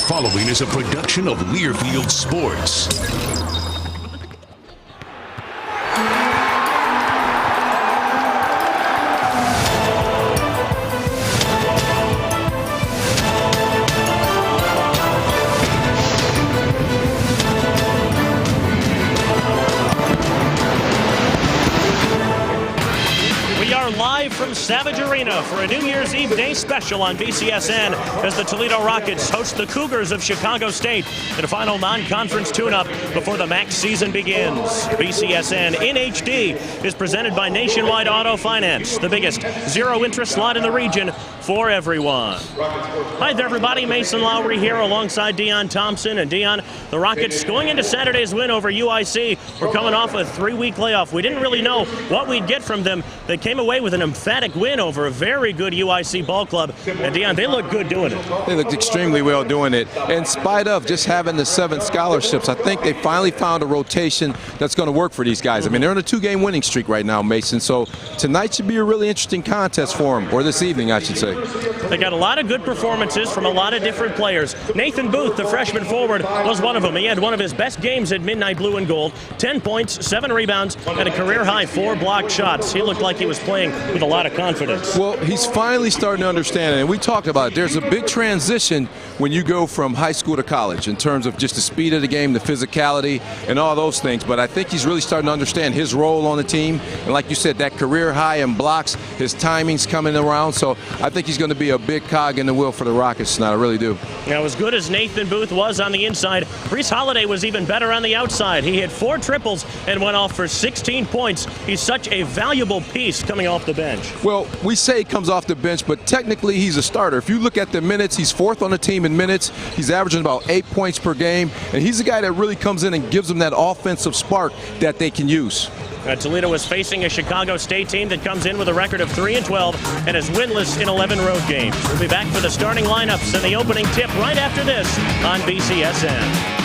following is a production of Learfield Sports. Live from Savage Arena for a New Year's Eve Day special on BCSN as the Toledo Rockets host the Cougars of Chicago State in a final non-conference tune-up before the MAC season begins. BCSN in HD is presented by Nationwide Auto Finance, the biggest zero-interest slot in the region for everyone. Hi there, everybody. Mason Lowry here alongside Dion Thompson. And Dion, the Rockets going into Saturday's win over UIC. We're coming off a 3-week layoff. We didn't really know what we'd get from them. They came away with an emphatic win over a very good UIC ball club. And Dion, they look good doing it. They looked extremely well doing it. In spite of just having the 7 scholarships, I think they finally found a rotation that's going to work for these guys. I mean, they're on a 2-game winning streak right now, Mason. So tonight should be a really interesting contest for them, or this evening, I should say. They got a lot of good performances from a lot of different players. Nathan Booth, the freshman forward, was one of them. He had one of his best games at Midnight Blue and Gold. 10 points, 7 rebounds, and a career-high 4 blocked shots. He looked like he was playing with a lot of confidence. Well, he's finally starting to understand it, and we talked about it. There's a big transition when you go from high school to college in terms of just the speed of the game, the physicality, and all those things. But I think he's really starting to understand his role on the team. And like you said, that career high in blocks, his timing's coming around. So I think he's going to be a big cog in the wheel for the Rockets tonight. I really do. Now, as good as Nathan Booth was on the inside, Brees Holiday was even better on the outside. He hit 4 triples and went off for 16 points. He's such a valuable piece coming off the bench. Well, we say he comes off the bench, but technically he's a starter. If you look at the minutes, he's 4th on the team in minutes. He's averaging about 8 points per game, and he's the guy that really comes in and gives them that offensive spark that they can use. Toledo is facing a Chicago State team that comes in with a record of 3-12 and is winless in 11 road games. We'll be back for the starting lineups and the opening tip right after this on BCSN.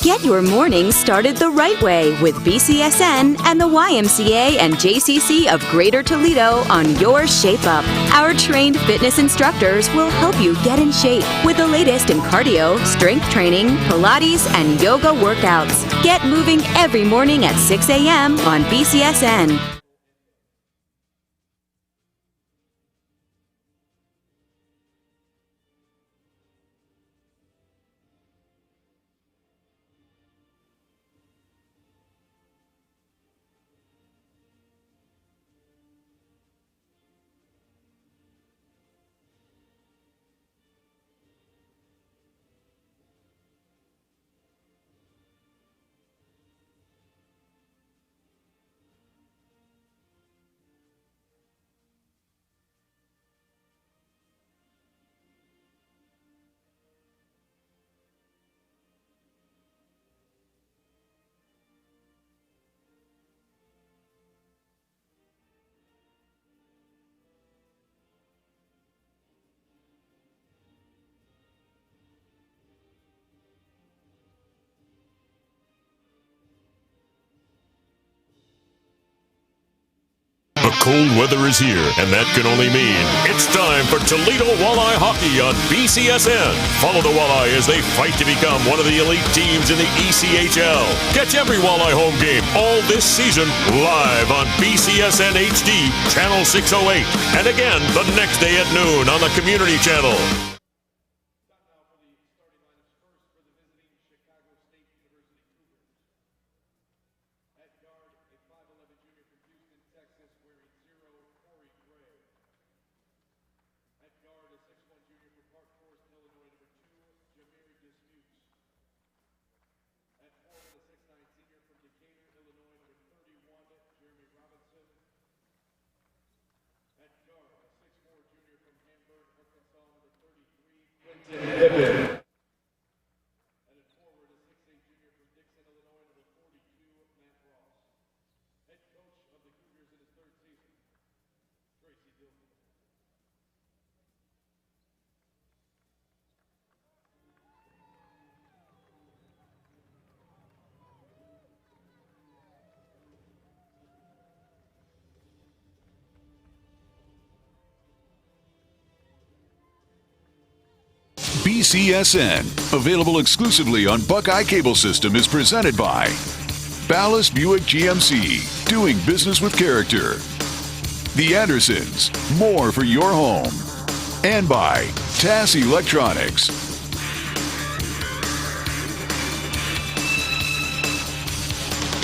Get your morning started the right way with BCSN and the YMCA and JCC of Greater Toledo on your Shape Up. Our trained fitness instructors will help you get in shape with the latest in cardio, strength training, Pilates, and yoga workouts. Get moving every morning at 6 a.m. on BCSN. The cold weather is here, and that can only mean it's time for Toledo Walleye Hockey on BCSN. Follow the Walleye as they fight to become one of the elite teams in the ECHL. Catch every Walleye home game all this season live on BCSN HD, Channel 608, and again the next day at noon on the Community Channel. BCSN, available exclusively on Buckeye Cable System, is presented by Ballast Buick GMC, doing business with character. The Andersons, more for your home. And by TAS Electronics.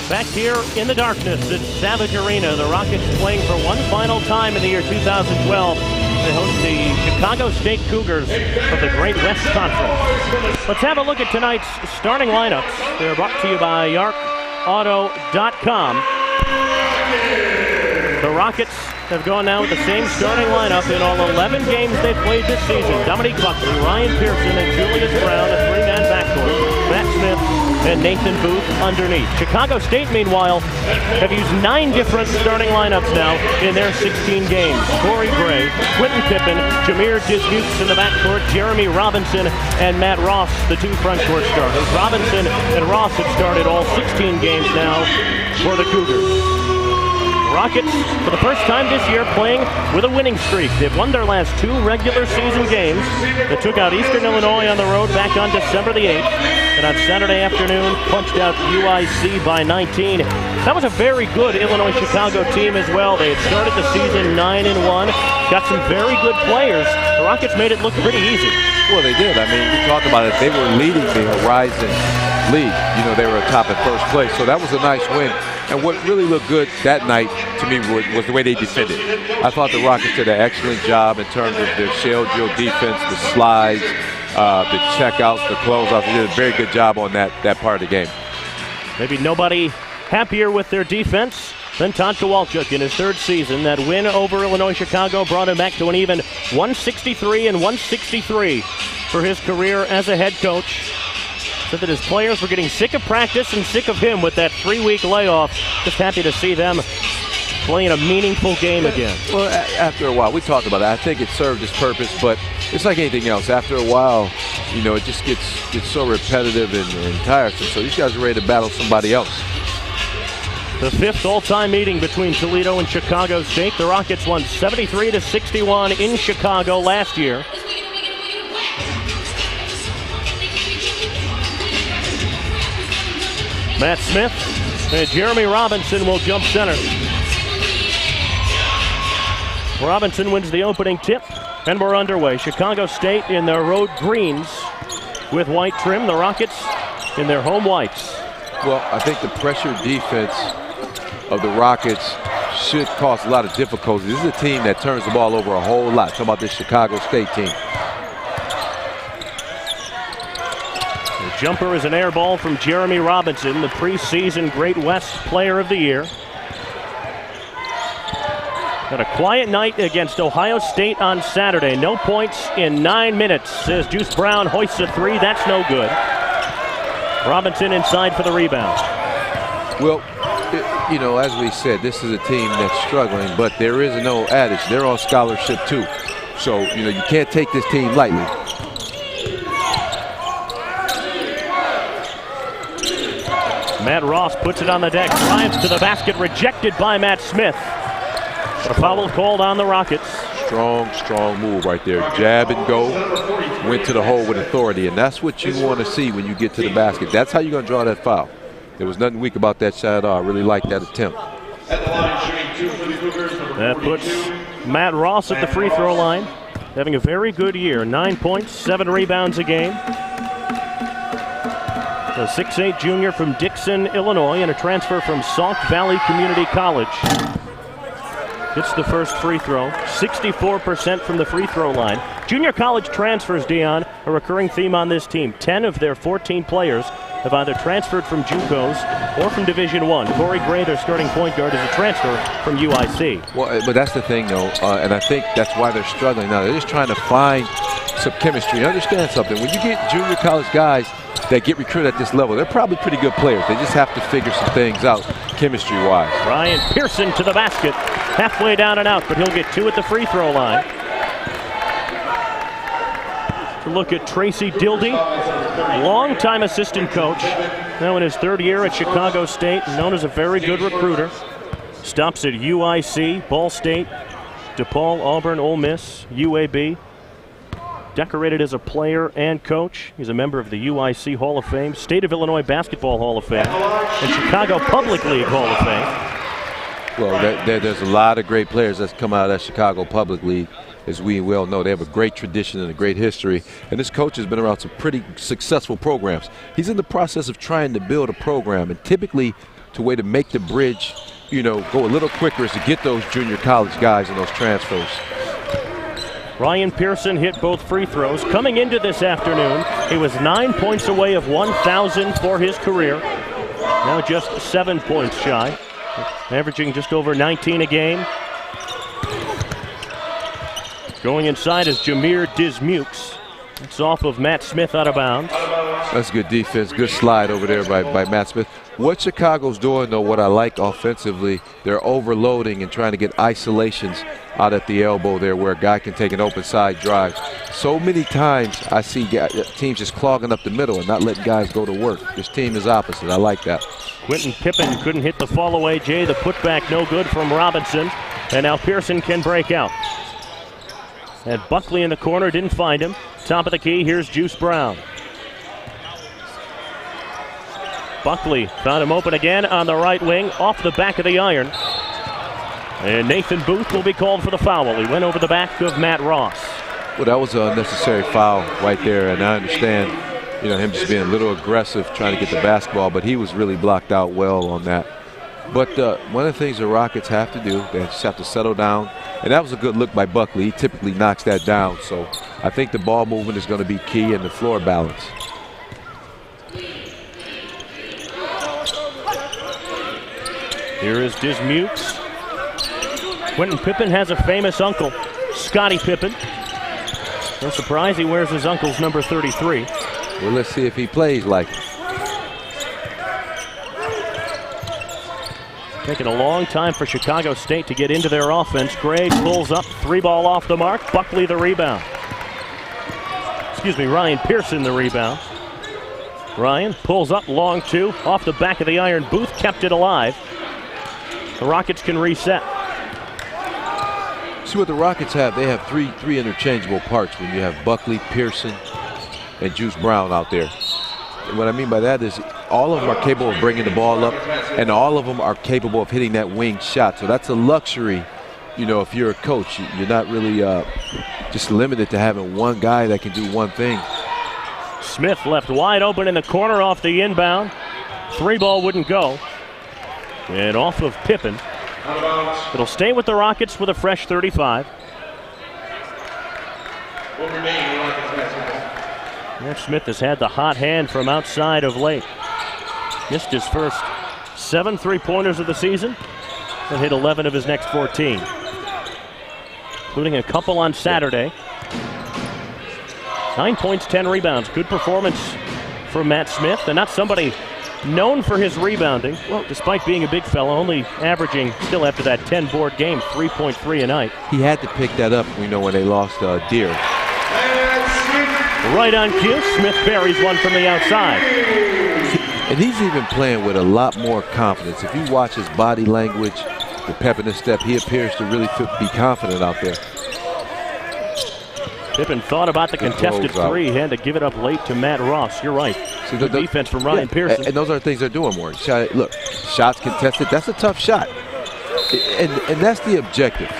Back here in the darkness at Savage Arena, the Rockets playing for one final time in the year 2012. They host the Chicago State Cougars of the Great West Conference. Let's have a look at tonight's starting lineups. They're brought to you by YarkAuto.com. The Rockets have gone now with the same starting lineup in all 11 games they've played this season. Dominique Buckley, Ryan Pearson, and Julius Brown, a three-man backcourt. Matt Smith and Nathan Booth underneath. Chicago State, meanwhile, have used 9 different starting lineups now in their 16 games. Corey Gray, Quentin Pippen, Jamere Dismukes in the backcourt, Jeremy Robinson, and Matt Ross, the 2 frontcourt starters. Robinson and Ross have started all 16 games now for the Cougars. Rockets, for the first time this year, playing with a winning streak. They've won their last 2 regular season games. They took out Eastern Illinois on the road back on December the 8th. And on Saturday afternoon, punched out UIC by 19. That was a very good Illinois-Chicago team as well. They had started the season 9-1. Got some very good players. The Rockets made it look pretty easy. Well, they did. I mean, we talked about it. They were leading the Horizon League. You know, they were atop at first place. So that was a nice win. And what really looked good that night to me was the way they defended. I thought the Rockets did an excellent job in terms of their shell drill defense, the slides, the checkouts, the closeouts. They did a very good job on that part of the game. Maybe nobody happier with their defense than Todd Kowalczyk in his 3rd season. That win over Illinois-Chicago brought him back to an even 163-163 for his career as a head coach. Said that his players were getting sick of practice and sick of him with that 3-week layoff. Just happy to see them playing a meaningful game again. Well, after a while, we talked about it. I think it served its purpose, but it's like anything else. After a while, you know, it just gets so repetitive and tiresome. So these guys are ready to battle somebody else. The 5th all-time meeting between Toledo and Chicago State. The Rockets won 73-61 in Chicago last year. Matt Smith and Jeremy Robinson will jump center. Robinson wins the opening tip, and we're underway. Chicago State in their road greens with white trim. The Rockets in their home whites. Well, I think the pressure defense of the Rockets should cause a lot of difficulty. This is a team that turns the ball over a whole lot. Talking about this Chicago State team. The jumper is an air ball from Jeremy Robinson, the preseason Great West Player of the Year. Got a quiet night against Ohio State on Saturday. No points in 9 minutes as Juice Brown hoists a 3. That's no good. Robinson inside for the rebound. Well, you know, as we said, this is a team that's struggling, but there is no adage. They're on scholarship too. So, you know, you can't take this team lightly. Matt Ross puts it on the deck, drives to the basket, rejected by Matt Smith. A foul called on the Rockets. Strong move right there. Jab and go. Went to the hole with authority, and that's what you want to see when you get to the basket. That's how you're going to draw that foul. There was nothing weak about that shot at all. I really liked that attempt. That puts Matt Ross at the free throw line, having a very good year. 9 points, 7 rebounds a game. A 6'8" junior from Dixon, Illinois, and a transfer from Sauk Valley Community College. Hits the first free throw, 64% from the free throw line. Junior college transfers, Dion, a recurring theme on this team. 10 of their 14 players have either transferred from JUCOs or from Division I. Corey Gray, their starting point guard, is a transfer from UIC. Well, but that's the thing, though, and I think that's why they're struggling now. They're just trying to find some chemistry. Understand something. When you get junior college guys that get recruited at this level, they're probably pretty good players. They just have to figure some things out chemistry-wise. Ryan Pearson to the basket. Halfway down and out, but he'll get 2 at the free throw line. To look at Tracy Dildy, longtime assistant coach, now in his 3rd year at Chicago State, known as a very good recruiter. Stops at UIC, Ball State, DePaul, Auburn, Ole Miss, UAB. Decorated as a player and coach. He's a member of the UIC Hall of Fame, State of Illinois Basketball Hall of Fame, and Chicago Public League Hall of Fame. Well, there's a lot of great players that's come out of that Chicago Public League. As we well know, they have a great tradition and a great history. And this coach has been around some pretty successful programs. He's in the process of trying to build a program. And typically, the way to make the bridge, go a little quicker is to get those junior college guys and those transfers. Ryan Pearson hit both free throws. Coming into this afternoon, he was 9 points away of 1,000 for his career. Now just 7 points shy, averaging just over 19 a game. Going inside is Jamere Dismukes. It's off of Matt Smith out of bounds. That's good defense. Good slide over there by Matt Smith. What Chicago's doing, though, what I like offensively, they're overloading and trying to get isolations out at the elbow there where a guy can take an open side drive. So many times I see teams just clogging up the middle and not letting guys go to work. This team is opposite. I like that. Quentin Pippen couldn't hit the fall away. Jay, the putback no good from Robinson. And now Pearson can break out. And Buckley in the corner, didn't find him. Top of the key, here's Juice Brown. Buckley found him open again on the right wing, off the back of the iron. And Nathan Booth will be called for the foul. He went over the back of Matt Ross. Well, that was an unnecessary foul right there, and I understand, him just being a little aggressive trying to get the basketball, but he was really blocked out well on that. But one of the things the Rockets have to do, they just have to settle down. And that was a good look by Buckley. He typically knocks that down. So I think the ball movement is going to be key and the floor balance. Here is Dismukes. Quentin Pippen has a famous uncle, Scottie Pippen. No surprise he wears his uncle's number 33. Well, let's see if he plays like it. Taking a long time for Chicago State to get into their offense. Gray pulls up, 3-ball off the mark. Buckley the rebound. Ryan Pearson the rebound. Ryan pulls up, long 2, off the back of the iron. Booth kept it alive. The Rockets can reset. See what the Rockets have? They have three interchangeable parts when you have Buckley, Pearson, and Juice Brown out there. And what I mean by that is all of them are capable of bringing the ball up, and all of them are capable of hitting that wing shot. So that's a luxury, if you're a coach. You're not really just limited to having one guy that can do one thing. Smith left wide open in the corner off the inbound. 3-ball wouldn't go. And off of Pippen. It'll stay with the Rockets with a fresh 35. Matt Smith has had the hot hand from outside of late. Missed his first 7 3-pointers of the season and hit 11 of his next 14, including a couple on Saturday. 9 points, 10 rebounds. Good performance from Matt Smith, and not somebody known for his rebounding. Well, despite being a big fella, only averaging, still after that 10-board game, 3.3 a night. He had to pick that up, when they lost Deere. Right on cue, Smith buries one from the outside. And he's even playing with a lot more confidence. If you watch his body language, the pep in his step. He appears to really be confident out there. Pippen thought about the contested three. He had to give it up late to Matt Ross. You're right. See, the defense from Ryan Pearson. And those are the things they're doing more. Look, shots contested. That's a tough shot. And that's the objective.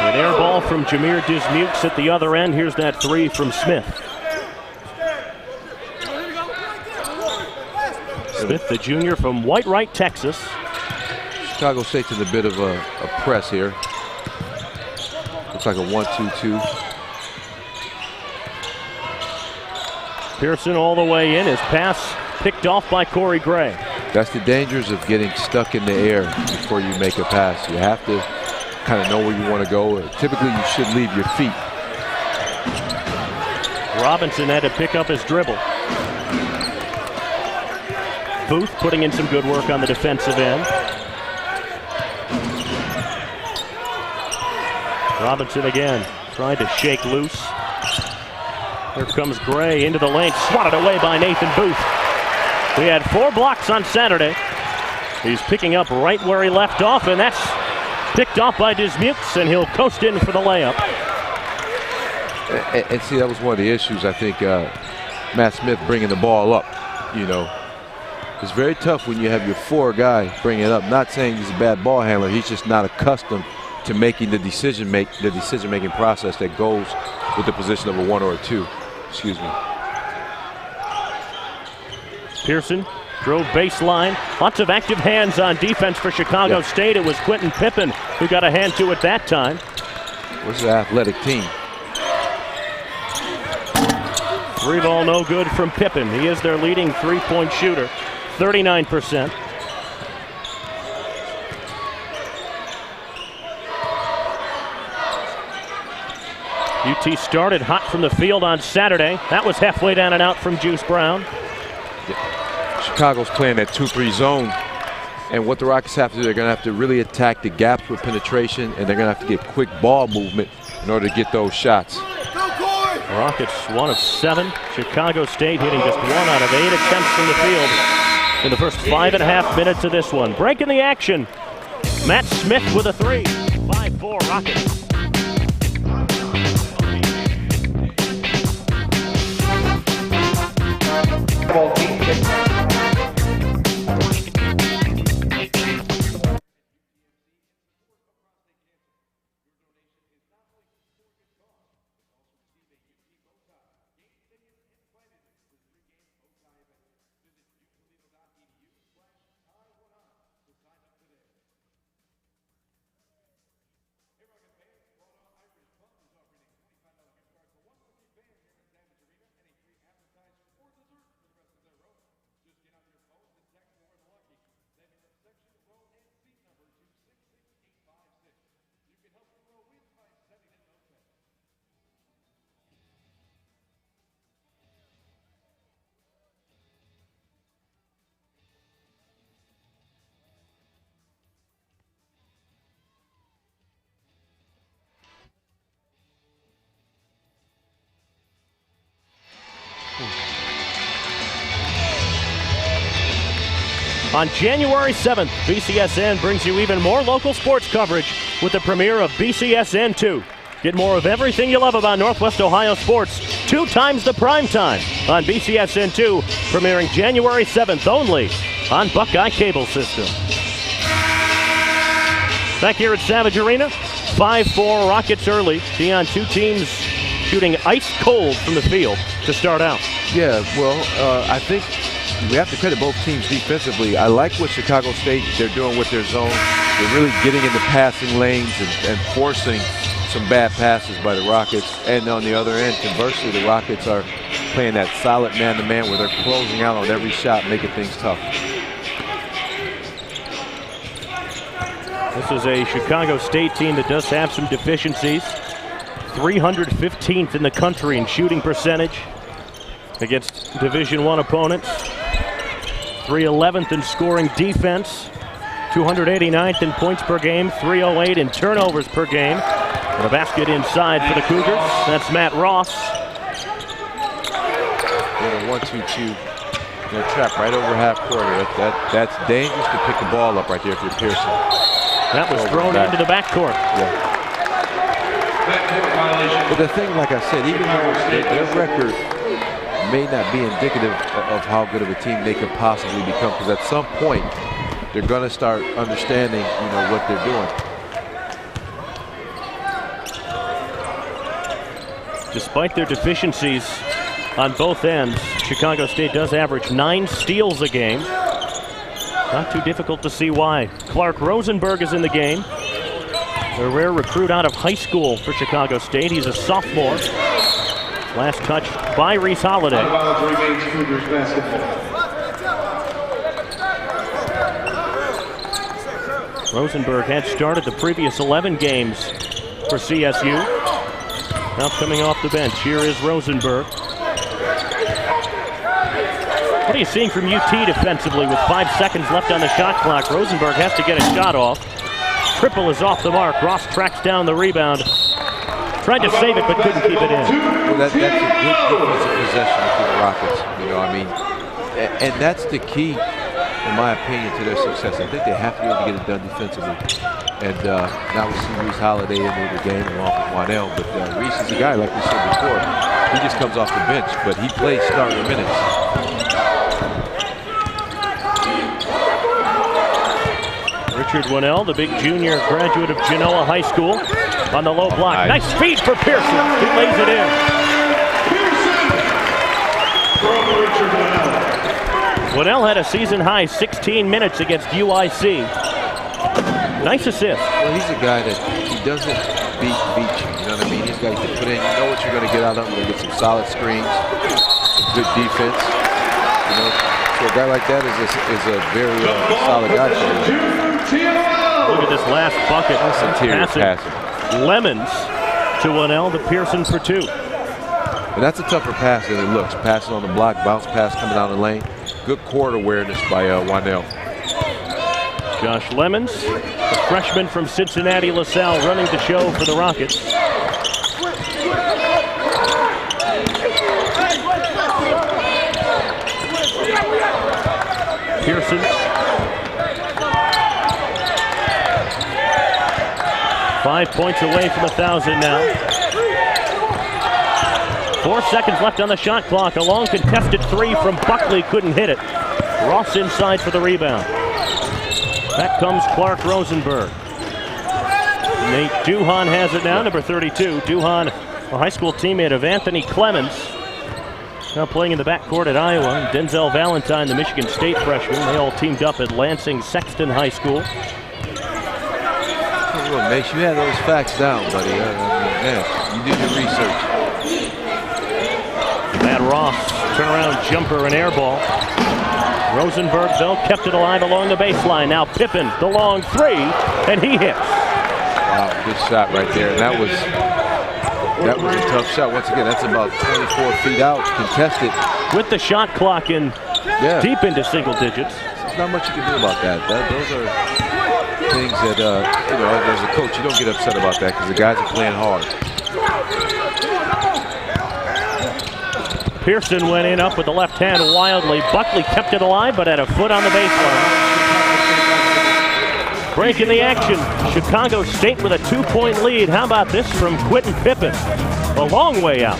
An air ball from Jamere Dismukes at the other end. Here's that three from Smith. Smith, the junior from White Wright, Texas. Chicago State's in a bit of a press here. Looks like a 1-2-2. Pearson all the way in. His pass picked off by Corey Gray. That's the dangers of getting stuck in the air before you make a pass. You have to kind of know where you want to go. Typically, you should leave your feet. Robinson had to pick up his dribble. Booth putting in some good work on the defensive end. Robinson again, trying to shake loose. Here comes Gray into the lane, swatted away by Nathan Booth. He had 4 blocks on Saturday. He's picking up right where he left off, and that's picked off by Dismukes, and he'll coast in for the layup. And see, that was one of the issues, I think, Matt Smith bringing the ball up, you know. It's very tough when you have your 4 guy bring it up. Not saying he's a bad ball handler, he's just not accustomed to making the decision-making process that goes with the position of a 1 or a 2. Excuse me. Pearson drove baseline. Lots of active hands on defense for Chicago State. It was Quentin Pippen who got a hand to it that time. This is an athletic team. 3 ball no good from Pippen. He is their leading three-point shooter, 39%. UT started hot from the field on Saturday. That was halfway down and out from Juice Brown. Chicago's playing that 2-3 zone. And what the Rockets have to do, they're going to have to really attack the gaps with penetration, and they're going to have to get quick ball movement in order to get those shots. Rockets 1 of 7. Chicago State hitting just 1 out of 8 attempts from the field in the first 5.5 minutes of this one. Breaking the action. Matt Smith with a 3. 5-4 Rockets. On January 7th, BCSN brings you even more local sports coverage with the premiere of BCSN 2. Get more of everything you love about Northwest Ohio sports 2 times the prime time on BCSN 2, premiering January 7th only on Buckeye Cable System. Back here at Savage Arena, 5-4 Rockets early. Dion, 2 teams shooting ice cold from the field to start out. Yeah, well, I think we have to credit both teams defensively. I like what Chicago State, they're doing with their zone. They're really getting in the passing lanes and forcing some bad passes by the Rockets. And on the other end, conversely, the Rockets are playing that solid man-to-man where they're closing out on every shot, making things tough. This is a Chicago State team that does have some deficiencies. 315th in the country in shooting percentage against Division I opponents. 311th in scoring defense. 289th in points per game. 308 in turnovers per game. And a basket inside for the Cougars. That's Matt Ross. In a 1-2-2 They're trapped right over half court. That's dangerous to pick the ball up right there if you're Pearson. That was thrown into the backcourt. Yeah. But the thing, like I said, even though their record may not be indicative of how good of a team they could possibly become, because at some point they're going to start understanding, what they're doing. Despite their deficiencies on both ends, Chicago State does average 9 steals a game. Not too difficult to see why. Clark Rosenberg is in the game. A rare recruit out of high school for Chicago State. He's a sophomore. Last touch by Reese Holiday. Rosenberg had started the previous 11 games for CSU. Now coming off the bench, here is Rosenberg. What are you seeing from UT defensively with 5 seconds left on the shot clock? Rosenberg has to get a shot off. Triple is off the mark. Ross tracks down the rebound. Tried to save it, but couldn't keep it in. Well, that's a good defensive possession for the Rockets. And that's the key, in my opinion, to their success. I think they have to be able to get it done defensively. And now we see Reese Holiday into the game along with Waddell. But Reese is a guy, like we said before, he just comes off the bench, but he plays starting minutes. Richard Winnell, the big junior graduate of Genoa High School, on the low block. Nice feed for Pearson. He lays it in. Winnell had a season-high 16 minutes against UIC. Nice assist. Well, he's a guy that he doesn't beat you. You know what I mean? He's a guy you can put in. You know what you're going to get out of him. You're going to get some solid screens, some good defense. So a guy like that is a very solid guy for you. Look at this last bucket. That's interior passing. Lemons to Winnell, to Pearson for 2. And that's a tougher pass than it looks. Passing on the block, bounce pass coming down the lane. Good court awareness by Waddell. Josh Lemons, the freshman from Cincinnati LaSalle, running the show for the Rockets. Pearson. Five points away from 1,000 now. 4 seconds left on the shot clock. A long contested 3 from Buckley, couldn't hit it. Ross inside for the rebound. Back comes Clark Rosenberg. Nate Duhan has it now, number 32. Duhan, a high school teammate of Anthony Clemens. Now playing in the backcourt at Iowa. And Denzel Valentine, the Michigan State freshman. They all teamed up at Lansing Sexton High School. Well, Mace, you had those facts down, buddy. Man, you did your research. Matt Ross, turnaround jumper and air ball. Rosenberg, though, kept it alive along the baseline. Now Pippen, the long 3, and he hits. Wow, good shot right there. And that was a tough shot. Once again, that's about 24 feet out, contested. With the shot clock in deep into single digits. There's not much you can do about that. Those are things that, as a coach, you don't get upset about that because the guys are playing hard. Pearson went in up with the left hand wildly. Buckley kept it alive, but had a foot on the baseline. Break in the action. Chicago State with a 2-point lead. How about this from Quentin Pippen? A long way out.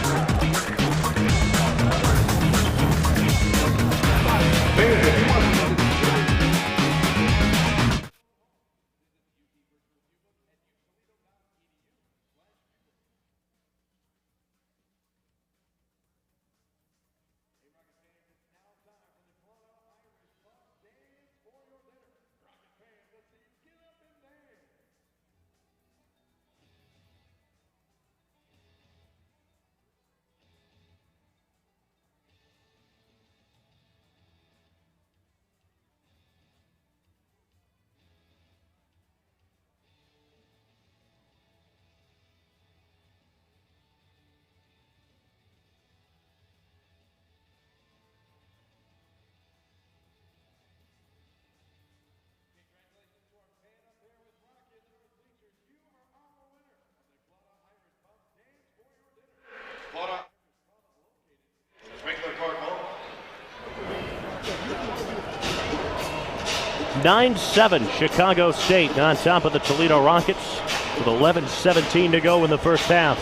9-7, Chicago State on top of the Toledo Rockets with 11:17 to go in the first half.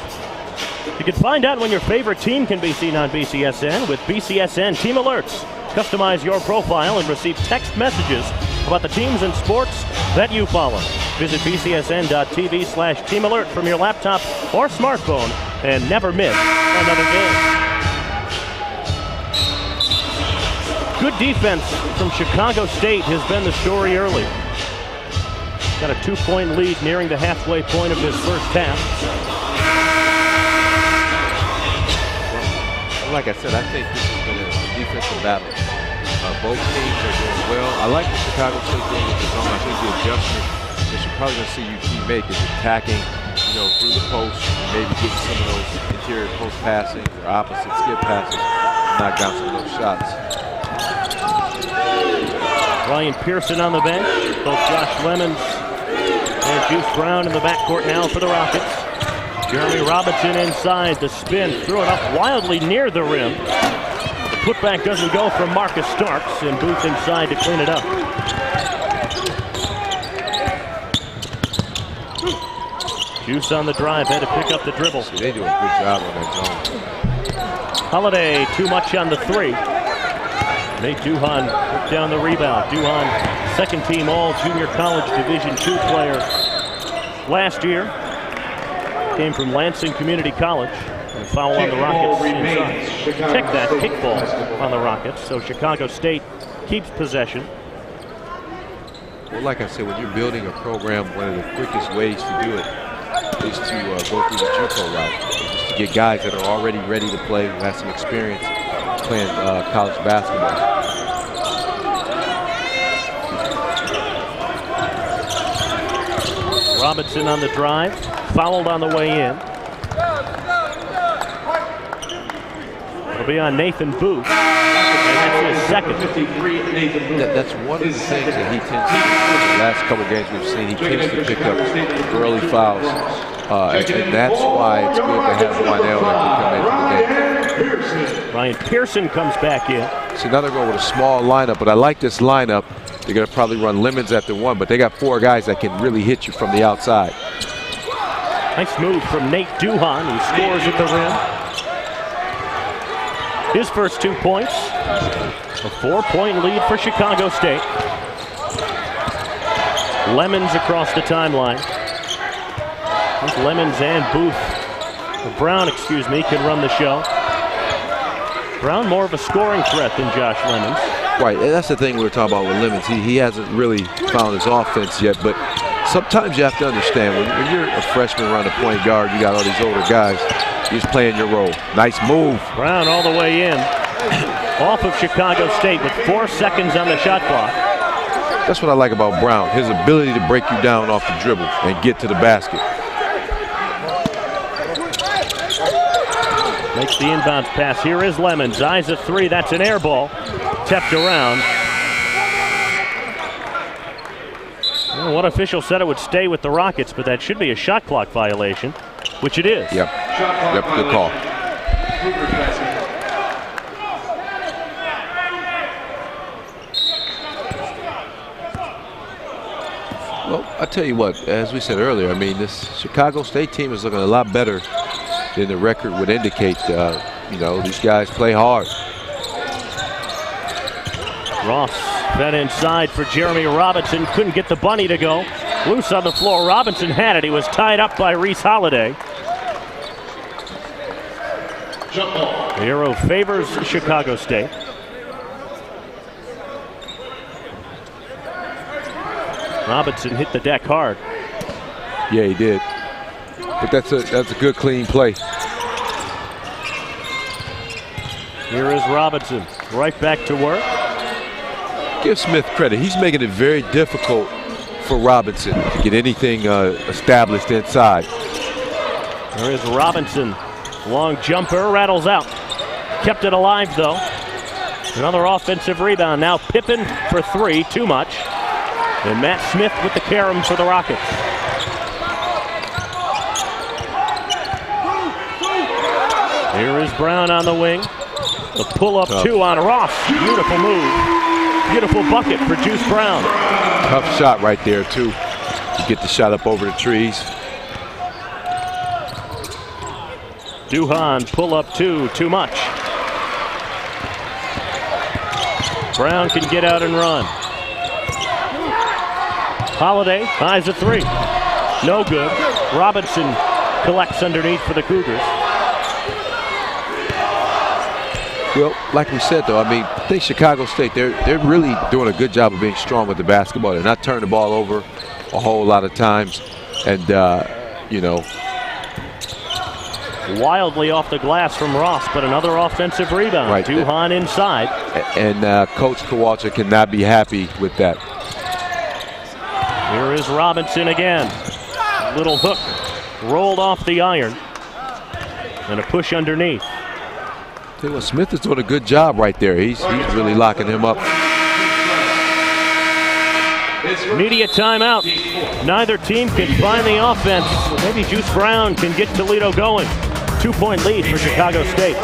You can find out when your favorite team can be seen on BCSN with BCSN Team Alerts. Customize your profile and receive text messages about the teams and sports that you follow. Visit bcsn.tv/Team Alert from your laptop or smartphone and never miss another game. Good defense from Chicago State has been the story early. Got a 2-point lead nearing the halfway point of this first half. Well, like I said, I think this has been a defensive battle. Both teams are doing well. I like what Chicago State doing with the zone. I think the adjustment that you're probably going to see UT make is attacking, through the post, maybe getting some of those interior post passing or opposite skip passes, knock down some of those shots. Ryan Pearson on the bench. Both Josh Lemons and Juice Brown in the backcourt now for the Rockets. Jeremy Robinson inside. The spin. Threw it up wildly near the rim. The putback doesn't go from Marcus Starks, and Booth inside to clean it up. Juice on the drive. Had to pick up the dribble. See, they do a good job on that zone. Holiday too much on the three. Nate Duhan took down the rebound. Duhan, second team all-junior college Division II player last year. Came from Lansing Community College. And a foul on the Rockets inside. Check that, kickball on the Rockets. So Chicago State keeps possession. Well, like I said, when you're building a program, one of the quickest ways to do it is to go through the JUCO route. Just to get guys that are already ready to play, who have some experience playing college basketball. Robinson on the drive, fouled on the way in. It'll be on Nathan Booth, and that's his second. That's one of the things that he tends to do. The last couple games we've seen, he tends to pick up early fouls, and that's why it's good to have Wynell that can come into the game. Ryan Pearson comes back in. So now they're going with a small lineup, but I like this lineup. They're going to probably run Lemons at the one, but they got 4 guys that can really hit you from the outside. Nice move from Nate Duhan, who scores at the rim. His first 2 points. A 4-point lead for Chicago State. Lemons across the timeline. Lemons and Booth, or Brown, excuse me, can run the show. Brown more of a scoring threat than Josh Lemons. Right, and that's the thing we were talking about with Lemons. He hasn't really found his offense yet, but sometimes you have to understand when you're a freshman around the point guard, you got all these older guys, you're just playing your role. Nice move. Brown all the way in. Off of Chicago State with 4 seconds on the shot clock. That's what I like about Brown, his ability to break you down off the dribble and get to the basket. Makes the inbounds pass. Here is Lemons. Eyes a 3. That's an air ball. Tapped around. Well, one official said it would stay with the Rockets, but that should be a shot clock violation, which it is. Yep, good call. Well, I tell you what, as we said earlier, I mean, this Chicago State team is looking a lot better than the record would indicate. These guys play hard. Ross fed inside for Jeremy Robinson. Couldn't get the bunny to go. Loose on the floor. Robinson had it. He was tied up by Reese Holiday. The arrow favors Chicago State. Robinson hit the deck hard. Yeah, he did. But that's a good, clean play. Here is Robinson, right back to work. Give Smith credit. He's making it very difficult for Robinson to get anything established inside. There is Robinson. Long jumper, rattles out. Kept it alive, though. Another offensive rebound. Now Pippen for 3, too much. And Matt Smith with the carom for the Rockets. Here is Brown on the wing. The pull-up 2 on Ross. Beautiful move. beautiful bucket for Juice Brown. Tough shot right there, too, to get the shot up over the trees. Duhan, pull up too much. Brown can get out and run. Holiday, eyes a three. No good. Robinson collects underneath for the Cougars. Well, like we said, though, I mean, I think Chicago State, they're really doing a good job of being strong with the basketball. They're not turning the ball over a whole lot of times. And, you know. Wildly off the glass from Ross, but another offensive rebound. Right. Duhan inside. And Coach Kowalczyk cannot be happy with that. Here is Robinson again. Little hook rolled off the iron. And a push underneath. Tell you what, Smith is doing a good job right there. He's really locking him up. Media timeout. Neither team can find the offense. Maybe Juice Brown can get Toledo going. 2-point lead for Chicago State.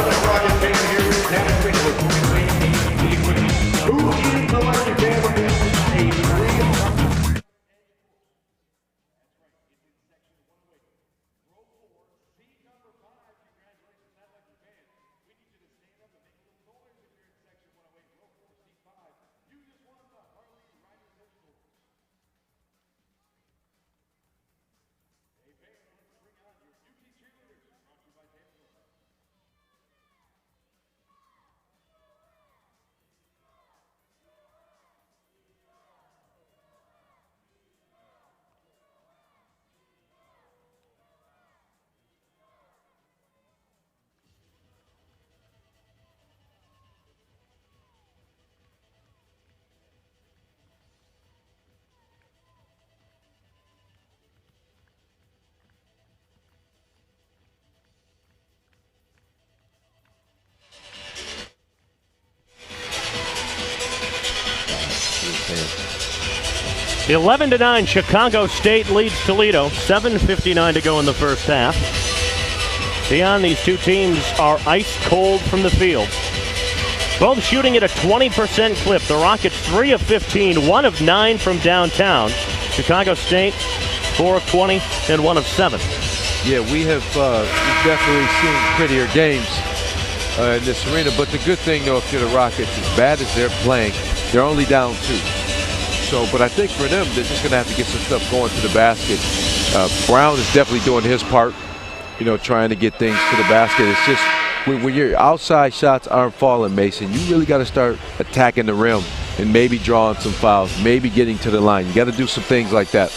Man. 11-9, Chicago State leads Toledo. 7:59 to go in the first half. Beyond, these two teams are ice cold from the field. Both shooting at a 20% clip. The Rockets 3 of 15, 1 of 9 from downtown. Chicago State 4 of 20 and 1 of 7. Yeah, we've definitely seen prettier games in this arena. But the good thing, though, if you're the Rockets, as bad as they're playing, they're only down 2. So, but I think for them, they're just going to have to get some stuff going to the basket. Brown is definitely doing his part, you know, trying to get things to the basket. It's just when your outside shots aren't falling, Mason, you really got to start attacking the rim and maybe drawing some fouls, maybe getting to the line. You got to do some things like that.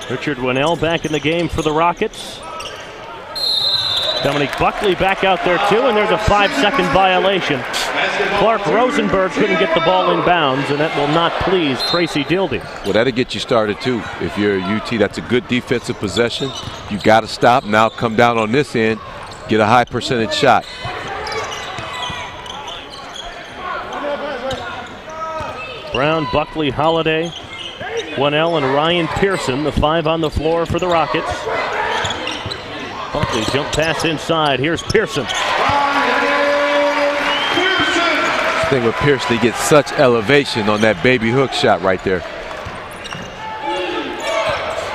Richard Winnell back in the game for the Rockets. Dominique Buckley back out there too, and there's a 5-second violation. Clark Rosenberg couldn't get the ball in bounds, and that will not please Tracy Dildy. Well, that'll get you started too. If you're a UT, that's a good defensive possession. You got to stop. Now come down on this end, get a high percentage shot. Brown, Buckley, Holiday, Winnell, and Ryan Pearson, the 5 on the floor for the Rockets. Buckley jump pass inside. Here's Pearson. The thing with Pearson, he gets such elevation on that baby hook shot right there.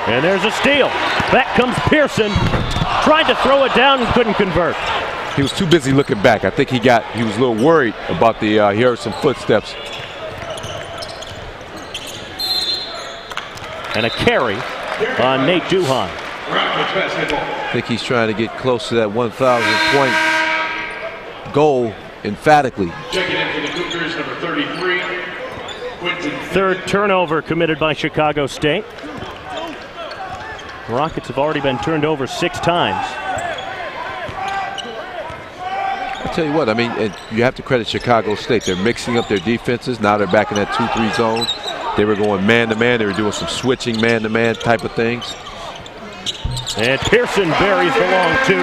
And there's a steal. Back comes Pearson. Tried to throw it down and couldn't convert. He was too busy looking back. I think he was a little worried about he heard some footsteps. And a carry on Nate Duhan. I think he's trying to get close to that 1,000-point goal emphatically. Checking in for the Cougars, number 33. Third turnover committed by Chicago State. The Rockets have already been turned over 6 times. I'll tell you what, I mean, you have to credit Chicago State. They're mixing up their defenses. Now they're back in that 2-3 zone. They were going man-to-man. They were doing some switching man-to-man type of things. And Pearson buries the long 2.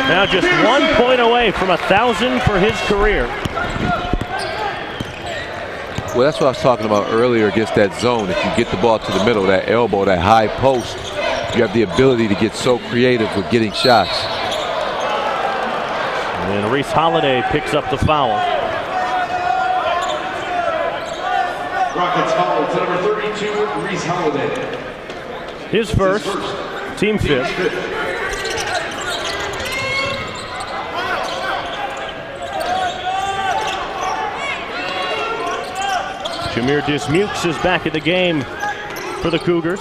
Now just 1 point away from 1,000 for his career. Well, that's what I was talking about earlier against that zone. If you get the ball to the middle, that elbow, that high post, you have the ability to get so creative with getting shots. And Reese Holiday picks up the foul. Rockets foul to number 32, Reese Holiday. His first, team fifth. Jamere Dismukes is back in the game for the Cougars.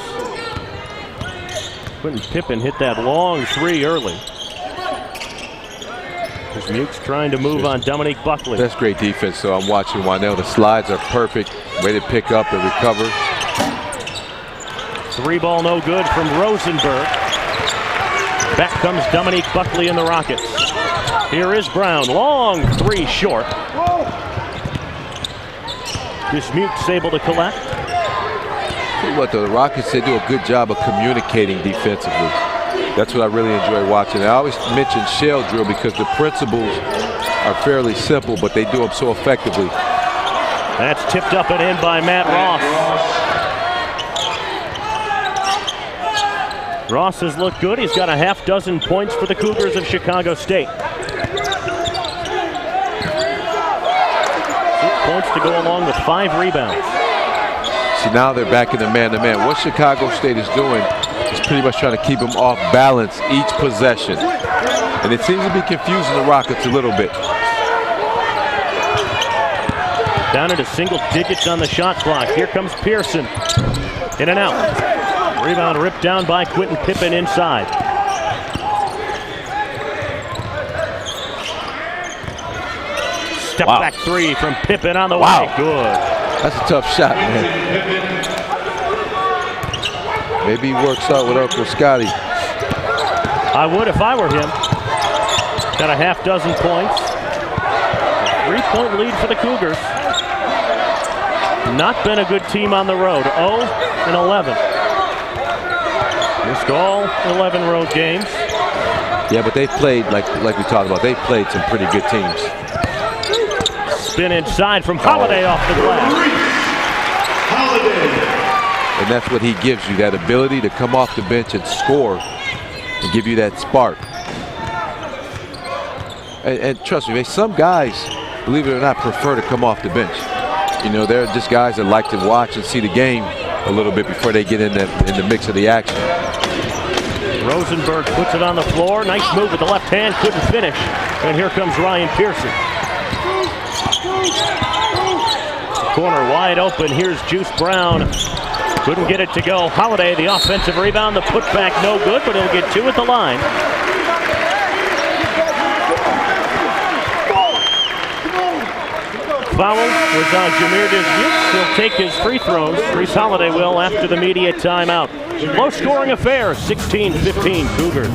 Quentin Pippen hit that long three early. Dismukes trying to move on Dominique Buckley. That's great defense, so I'm watching Wynell. The slides are perfect. Way to pick up and recover. Three ball no good from Rosenberg. Back comes Dominique Buckley and the Rockets. Here is Brown. Long three short. Dismukes able to collect. Tell you what, though, the Rockets, they do a good job of communicating defensively. That's what I really enjoy watching. I always mention shell drill because the principles are fairly simple, but they do them so effectively. That's tipped up and in by Matt Ross. Ross has looked good. He's got a half dozen points for the Cougars of Chicago State. 6 points to go along with 5 rebounds. See, now they're back in the man-to-man. What Chicago State is doing is pretty much trying to keep them off balance each possession. And it seems to be confusing the Rockets a little bit. Down into single digits on the shot clock. Here comes Pearson. In and out. Rebound ripped down by Quentin Pippen inside. Step back three from Pippen on the way. Good. That's a tough shot, man. Maybe he works out with Uncle Scotty. I would if I were him. Got a half dozen points. 3-point lead for the Cougars. Not been a good team on the road. 0-11. Missed all 11 road games. Yeah, but they played, like we talked about, they played some pretty good teams. Spin inside from Holiday off the glass. And that's what he gives you, that ability to come off the bench and score and give you that spark. And trust me, some guys, believe it or not, prefer to come off the bench. You know, they're just guys that like to watch and see the game a little bit before they get in the mix of the action. Rosenberg puts it on the floor. Nice move with the left hand, couldn't finish. And here comes Ryan Pearson. Corner wide open. Here's Juice Brown. Couldn't get it to go. Holiday, the offensive rebound. The putback no good, but he'll get 2 at the line. Foul was on Jamere Dismukes. He'll take his free throws. Reese Holiday will after the media timeout. Low scoring affair, 16-15 Cougars.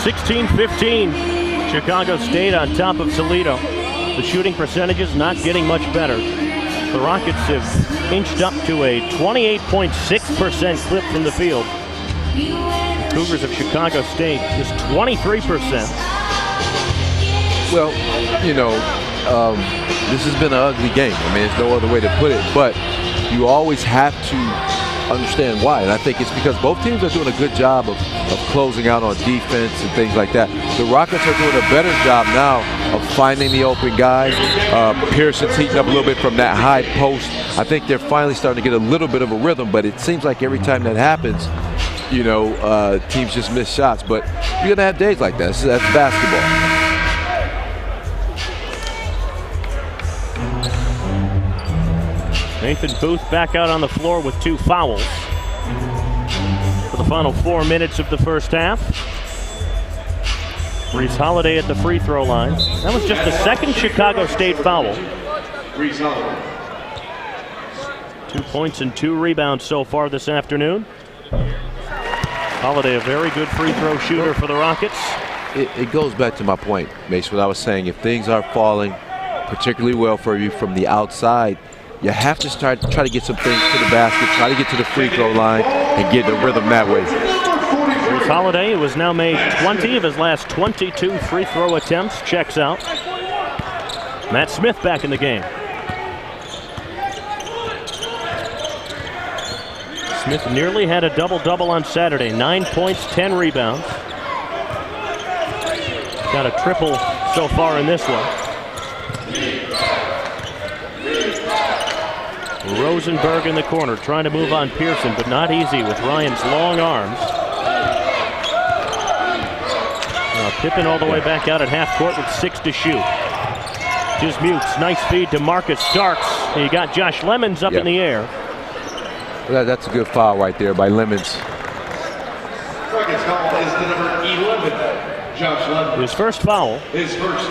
16-15, Chicago State on top of Toledo. The shooting percentages not getting much better. The Rockets have inched up to a 28.6% clip from the field. The Cougars of Chicago State just 23%. Well, you know, this has been an ugly game. I mean, there's no other way to put it, but you always have to understand why. And I think it's because both teams are doing a good job of closing out on defense and things like that. The Rockets are doing a better job now of finding the open guy. Pearson's heating up a little bit from that high post I think they're finally starting to get a little bit of a rhythm, but it seems like every time that happens, you know, teams just miss shots. But you're going to have days like that. That's basketball. Nathan Booth back out on the floor with 2 fouls for the final 4 minutes of the first half. Reese Holiday at the free throw line. That was just the second Chicago State foul. 2 points and 2 rebounds so far this afternoon. Holiday, a very good free throw shooter for the Rockets. It goes back to my point, Mace, what I was saying. If things are falling particularly well for you from the outside, you have to try to get some things to the basket, try to get to the free throw line, and get the rhythm that way. Here's Holiday, who has now made 20 of his last 22 free throw attempts, checks out. Matt Smith back in the game. Smith nearly had a double-double on Saturday. 9 points, 10 rebounds. Got a triple so far in this one. Rosenberg in the corner, trying to move on Pearson, but not easy with Ryan's long arms. Now Pippen all the way back out at half court with 6 to shoot. Dismukes, nice feed to Marcus Starks. And you got Josh Lemons up in the air. That's a good foul right there by Lemons. Rockets foul is the number 11, Josh Lemons. His first foul. His first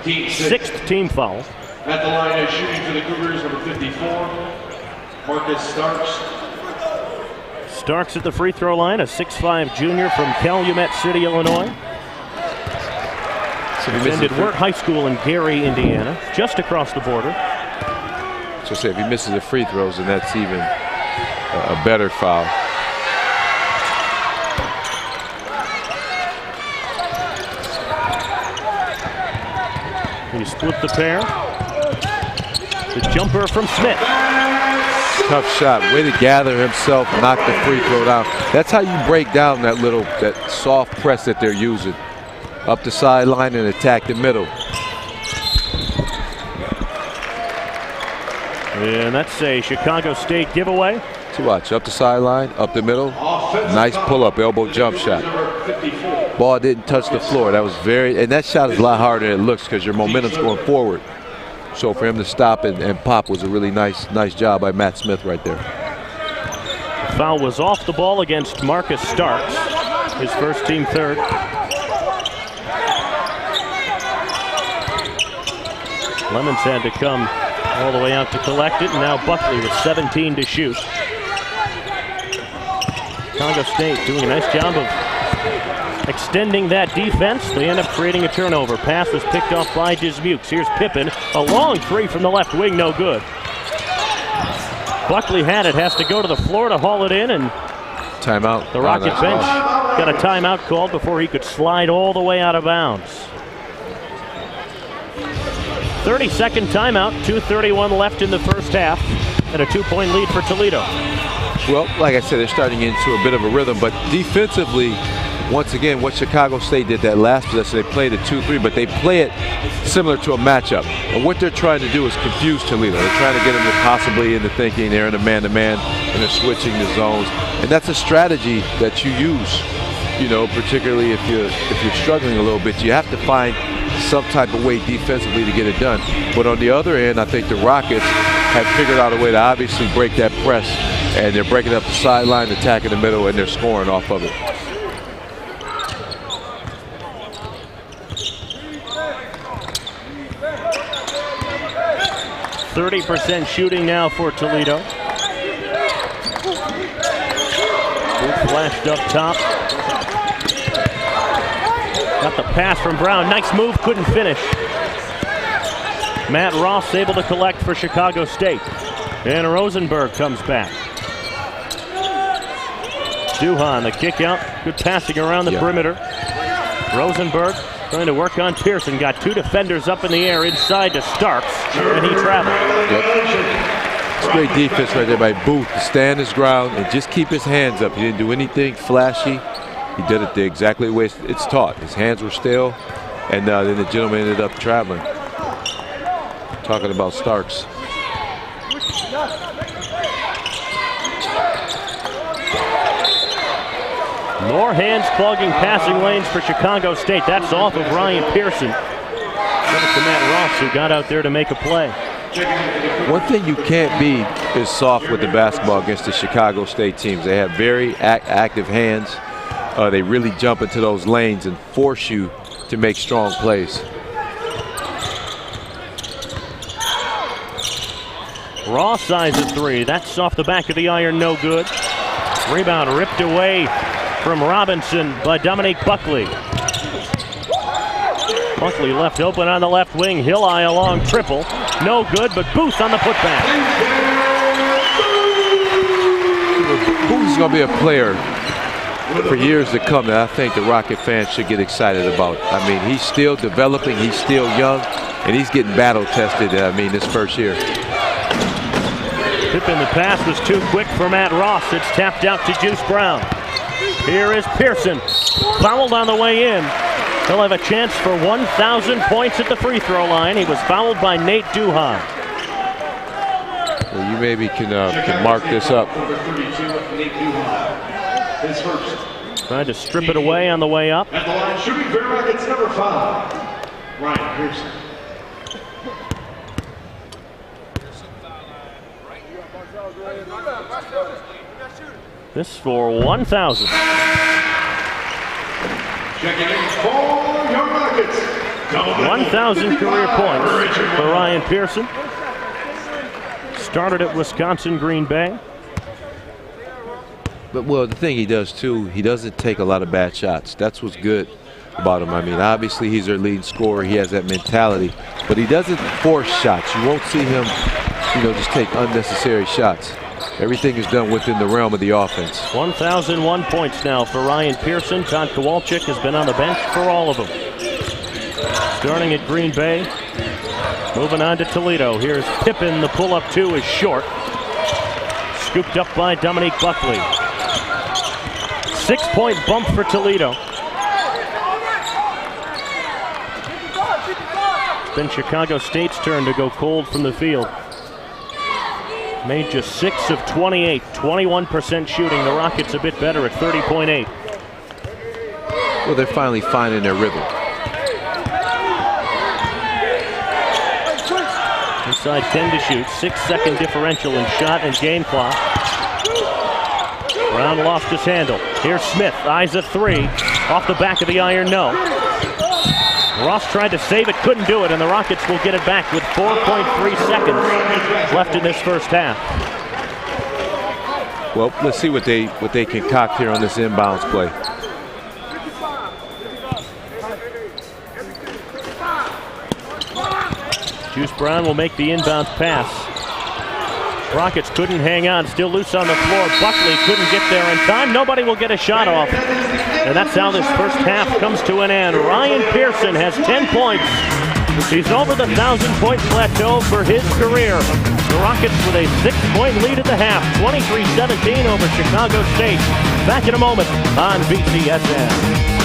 team 6th team foul. At the line of shooting for the Cougars, number 54, Marcus Starks. Starks at the free throw line, a 6'5" junior from Calumet City, Illinois. Attended Wirt High School in Gary, Indiana, just across the border. So say if he misses the free throws, then that's even a better foul. He split the pair. The jumper from Smith. Tough shot. Way to gather himself, knock the free throw down. That's how you break down that soft press that they're using. Up the sideline and attack the middle. And that's a Chicago State giveaway. To watch. Up the sideline, up the middle. Nice pull-up, elbow jump shot. Ball didn't touch the floor. That was and that shot is a lot harder than it looks because your momentum's going forward. So for him to stop and pop was a really nice job by Matt Smith right there. The foul was off the ball against Marcus Starks, his first team third. Lemons had to come all the way out to collect it, and now Buckley with 17 to shoot. Chicago State doing a nice job of extending that defense. They end up creating a turnover. Pass was picked off by Dismukes. Here's Pippen. A long three from the left wing, no good. Buckley had it, has to go to the floor to haul it in, and timeout. The Rocket bench got a timeout called before he could slide all the way out of bounds. 30-second timeout, 2:31 left in the first half, and a 2-point lead for Toledo. Well, like I said, they're starting into a bit of a rhythm, but defensively, once again, what Chicago State did that last possession, they played a 2-3, but they play it similar to a matchup. And what they're trying to do is confuse Toledo. They're trying to get them to possibly into thinking they're in a man-to-man, and they're switching the zones. And that's a strategy that you use, you know, particularly if you're struggling a little bit. You have to find some type of way defensively to get it done. But on the other end, I think the Rockets have figured out a way to obviously break that press, and they're breaking up the sideline, attacking the middle, and they're scoring off of it. %30 shooting now for Toledo. Good flashed up top. Got the pass from Brown. Nice move, couldn't finish. Matt Ross able to collect for Chicago State. And Rosenberg comes back. Duhan, the kick out. Good passing around the perimeter. Rosenberg trying to work on Pearson. Got 2 defenders up in the air inside to Starks, and he traveled. It's great defense right there by Booth to stand his ground and just keep his hands up. He didn't do anything flashy. He did it the exactly the way it's taught. His hands were still, and then the gentleman ended up traveling. Talking about Starks. More hands clogging passing lanes for Chicago State. That's off of Ryan Pearson. Give it to Matt Ross, who got out there to make a play. One thing you can't be is soft with the basketball against the Chicago State teams. They have very active hands. They really jump into those lanes and force you to make strong plays. Ross size at 3. That's off the back of the iron, no good. Rebound ripped away from Robinson by Dominique Buckley. Buckley left open on the left wing. Hill-eye along triple. No good, but Booth on the putback. Booth's going to be a player for years to come that I think the Rocket fans should get excited about. I mean, he's still developing, he's still young, and he's getting battle tested, this first year. Pippin, the pass was too quick for Matt Ross. It's tapped out to Juice Brown. Here is Pearson. Fouled on the way in. He'll have a chance for 1,000 points at the free throw line. He was fouled by Nate Duhan. Well, you maybe can mark this up. Tried to strip it away on the way up. At the line, shooting fair Rockets number 5, Ryan Pearson. This for 1,000. Checking in for your Rockets. 1,000 career points for Ryan Pearson. Started at Wisconsin Green Bay. But, well, the thing he does, too, he doesn't take a lot of bad shots. That's what's good about him. I mean, obviously he's their leading scorer. He has that mentality. But he doesn't force shots. You won't see him, just take unnecessary shots. Everything is done within the realm of the offense. 1,001 points now for Ryan Pearson. Todd Kowalczyk has been on the bench for all of them. Starting at Green Bay, moving on to Toledo. Here's Pippin. The pull-up 2 is short. Scooped up by Dominique Buckley. 6-point bump for Toledo. It's been Chicago State's turn to go cold from the field. Made just 6 of 28, 21% shooting. The Rockets a bit better at 30.8. Well, they're finally finding their rhythm. Inside 10 to shoot, 6-second differential in shot and game clock. Brown lost his handle. Here's Smith, eyes a 3. Off the back of the iron, no. Ross tried to save it, couldn't do it, and the Rockets will get it back with 4.3 seconds left in this first half. Well, let's see what they concoct here on this inbounds play. Juice Brown will make the inbounds pass. Rockets couldn't hang on, still loose on the floor. Buckley couldn't get there in time. Nobody will get a shot off. And that's how this first half comes to an end. Ryan Pearson has 10 points. He's over the 1,000-point plateau for his career. The Rockets with a 6-point lead at the half, 23-17 over Chicago State. Back in a moment on BCSN.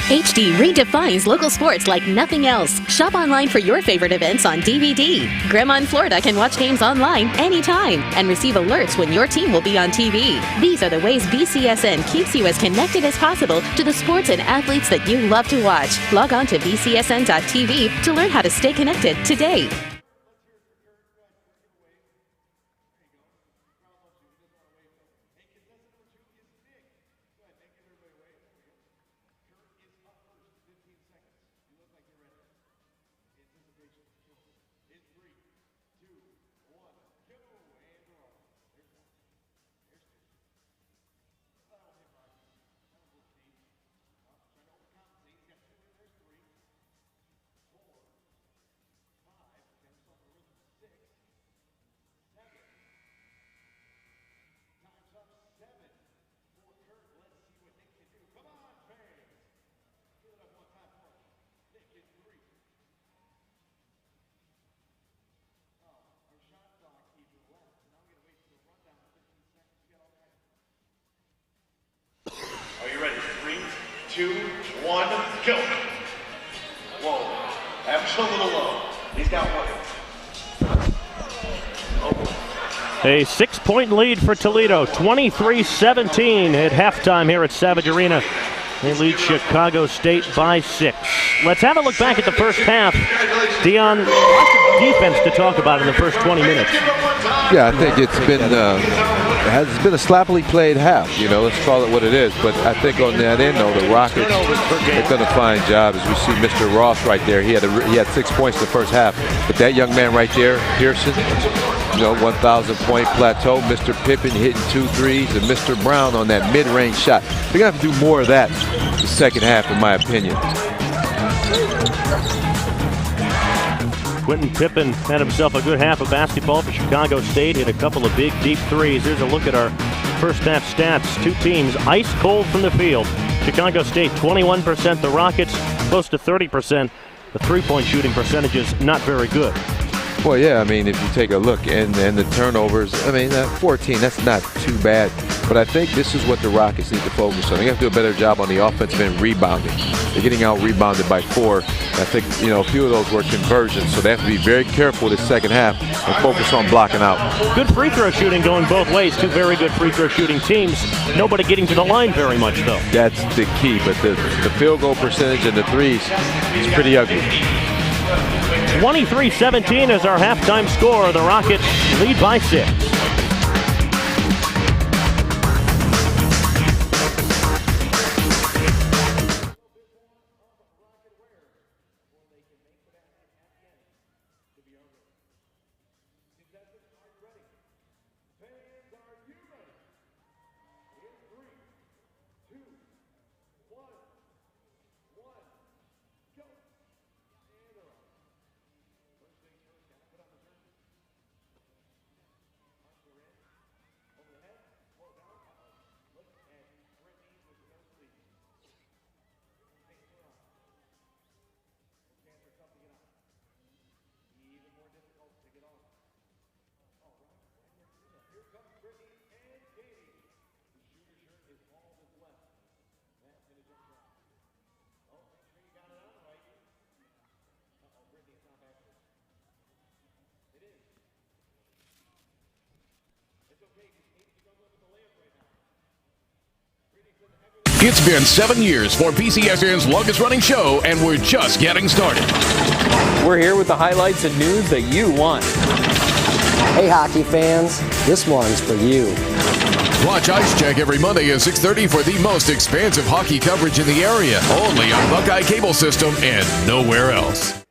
HD redefines local sports like nothing else. Shop online for your favorite events on DVD. Grandma in Florida can watch games online anytime and receive alerts when your team will be on TV. These are the ways BCSN keeps you as connected as possible to the sports and athletes that you love to watch. Log on to bcsn.tv to learn how to stay connected today. Are you ready? 3, 2, 1, go. Whoa. Average a little low. He's got one. A 6-point lead for Toledo, 23-17 at halftime here at Savage Arena. They lead Chicago State by 6. Let's have a look back at the first half. Dion, lots of defense to talk about in the first 20 minutes. Yeah, I think it's been a sloppily played half. Let's call it what it is. But I think on that end, though, the Rockets have done a fine job. As we see Mr. Ross right there, he had 6 points in the first half. But that young man right there, Pearson, 1,000-point plateau. Mr. Pippen hitting 2 threes, and Mr. Brown on that mid-range shot. They're gonna have to do more of that the second half, in my opinion. Quentin Pippen had himself a good half of basketball for Chicago State, hit a couple of big, deep threes. Here's a look at our first half stats. Two teams ice cold from the field. Chicago State 21%, the Rockets close to 30%. The three-point shooting percentage is not very good. Well, yeah, I mean, if you take a look and the turnovers, 14, that's not too bad. But I think this is what the Rockets need to focus on. They have to do a better job on the offensive end rebounding. They're getting out-rebounded by 4. I think, a few of those were conversions. So they have to be very careful this second half and focus on blocking out. Good free throw shooting going both ways. Two very good free throw shooting teams. Nobody getting to the line very much, though. That's the key. But the field goal percentage and the threes is pretty ugly. 23-17 is our halftime score. The Rockets lead by 6. It's been 7 years for BCSN's longest-running show, and we're just getting started. We're here with the highlights and news that you want. Hey, hockey fans, this one's for you. Watch Ice Check every Monday at 6:30 for the most expansive hockey coverage in the area, only on Buckeye Cable System and nowhere else.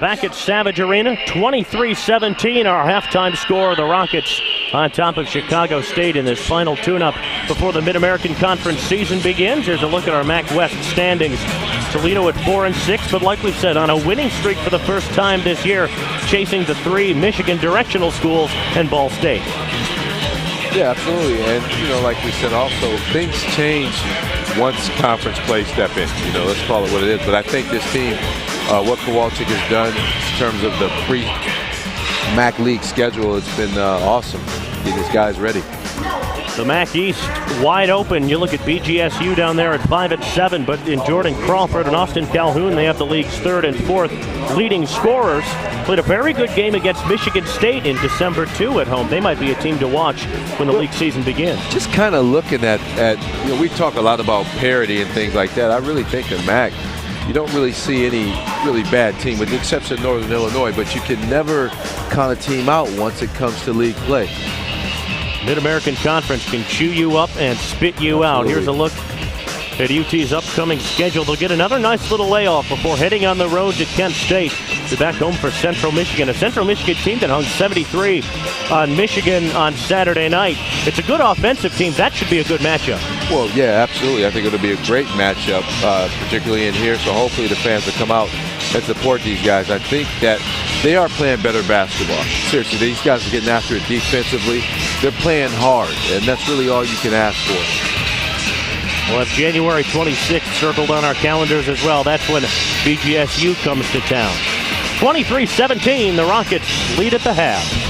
Back at Savage Arena, 23-17, our halftime score. The Rockets on top of Chicago State in this final tune-up before the Mid-American Conference season begins. Here's a look at our MAC West standings. Toledo at 4-6, but like we've said, on a winning streak for the first time this year, chasing the three Michigan directional schools and Ball State. Yeah, absolutely. And, like we said also, things change once conference play step in. Let's call it what it is. But I think this team, what Kowalczyk has done in terms of the pre-MAC League schedule, it's been awesome. Get these guys ready. The MAC East wide open. You look at BGSU down there at 5-7, but in Jordan Crawford and Austin Calhoun, they have the league's third and fourth leading scorers. Played a very good game against Michigan State in December 2 at home. They might be a team to watch when the league season begins. Just kind of looking at we talk a lot about parity and things like that. I really think in MAC, you don't really see any really bad team, with the exception of Northern Illinois, but you can never count a team out once it comes to league play. Mid-American Conference can chew you up and spit you out. Here's a look at UT's upcoming schedule. They'll get another nice little layoff before heading on the road to Kent State. They're back home for Central Michigan, a Central Michigan team that hung 73 on Michigan on Saturday night. It's a good offensive team. That should be a good matchup. Well, yeah, absolutely. I think it'll be a great matchup, particularly in here. So hopefully the fans will come out and support these guys. I think that they are playing better basketball. Seriously, these guys are getting after it defensively. They're playing hard, and that's really all you can ask for. We'll have January 26th circled on our calendars as well. That's when BGSU comes to town. 23-17, the Rockets lead at the half.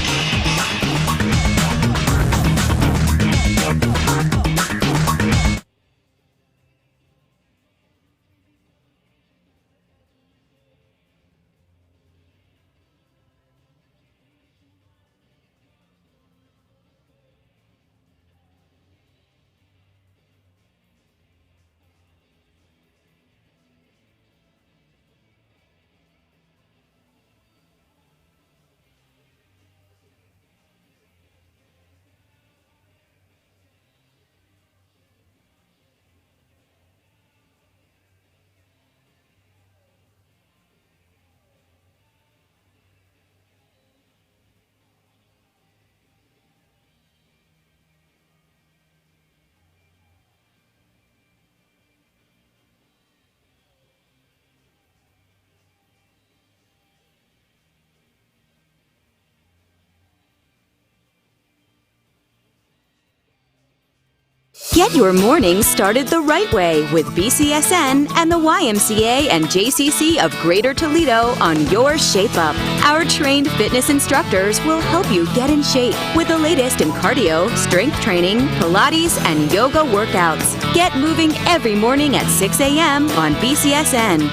Get your morning started the right way with BCSN and the YMCA and JCC of Greater Toledo on your Shape Up. Our trained fitness instructors will help you get in shape with the latest in cardio, strength training, Pilates, and yoga workouts. Get moving every morning at 6 a.m. on BCSN.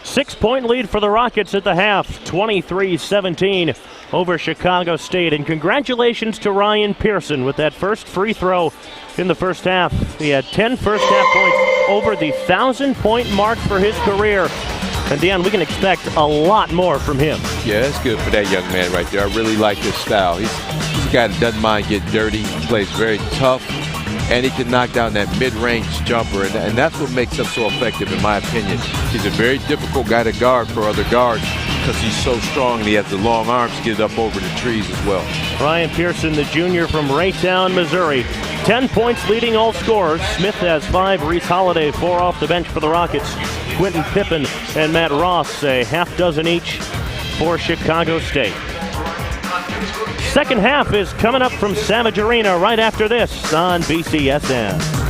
Six-point lead for the Rockets at the half, 23-17 over Chicago State. And congratulations to Ryan Pearson with that first free throw in the first half. He had 10 first-half points, over the 1,000-point mark for his career. And, Deion, we can expect a lot more from him. Yeah, that's good for that young man right there. I really like his style. He's a guy that doesn't mind getting dirty. He plays very tough, and he can knock down that mid-range jumper, and that's what makes him so effective, in my opinion. He's a very difficult guy to guard for other guards, because he's so strong and he has the long arms to get it up over the trees as well. Ryan Pearson, the junior from Raytown, Missouri. 10 points leading all scorers. Smith has 5, Reese Holiday 4 off the bench for the Rockets. Quentin Pippen and Matt Ross a half dozen each for Chicago State. Second half is coming up from Savage Arena right after this on BCSN.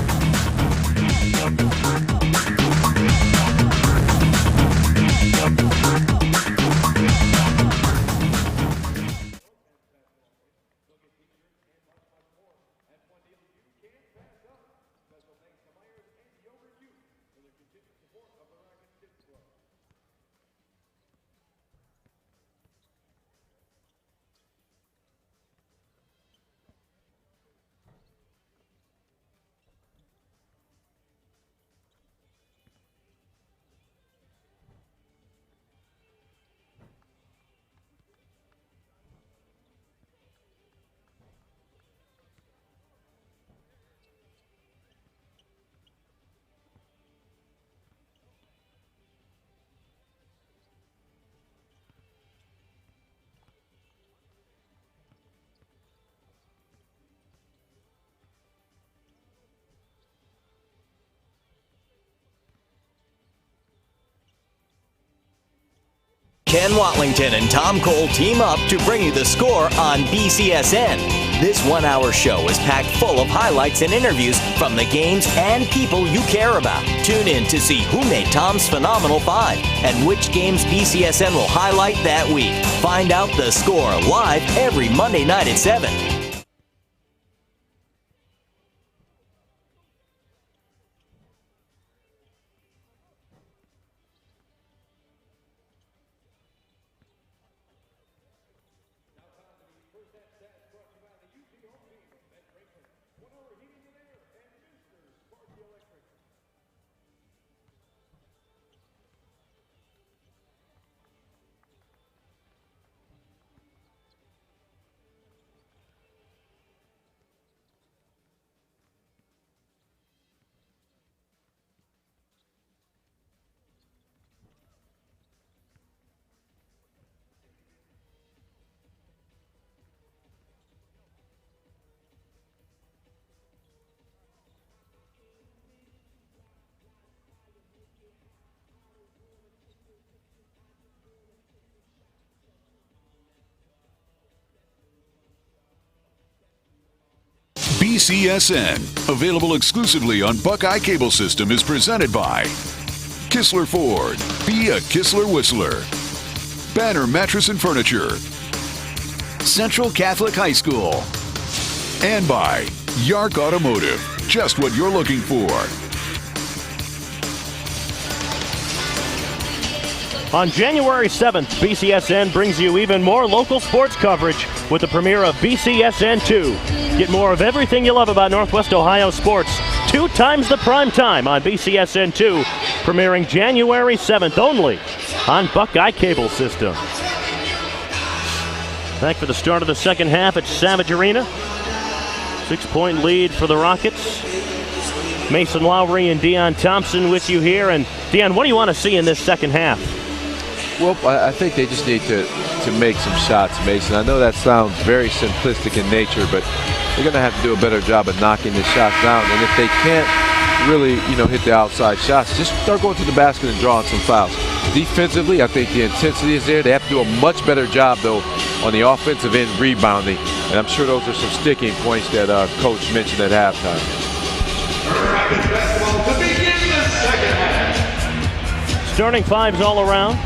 Ken Watlington and Tom Cole team up to bring you The Score on BCSN. This one-hour show is packed full of highlights and interviews from the games and people you care about. Tune in to see who made Tom's Phenomenal Five and which games BCSN will highlight that week. Find out The Score live every Monday night at 7. BCSN, available exclusively on Buckeye Cable System, is presented by Kistler Ford, be a Kistler Whistler, Banner Mattress and Furniture, Central Catholic High School, and by Yark Automotive, just what you're looking for. On January 7th, BCSN brings you even more local sports coverage with the premiere of BCSN 2. Get more of everything you love about Northwest Ohio sports 2 times the prime time on BCSN 2, premiering January 7th only on Buckeye Cable System. Back for the start of the second half at Savage Arena. 6-point lead for the Rockets. Mason Lowry and Deion Thompson with you here. And Deion, what do you want to see in this second half? Well, I think they just need to make some shots, Mason. I know that sounds very simplistic in nature, but they're going to have to do a better job of knocking the shots down. And if they can't really, hit the outside shots, just start going to the basket and drawing some fouls. Defensively, I think the intensity is there. They have to do a much better job, though, on the offensive end rebounding. And I'm sure those are some sticking points that Coach mentioned at halftime. Starting fives all around.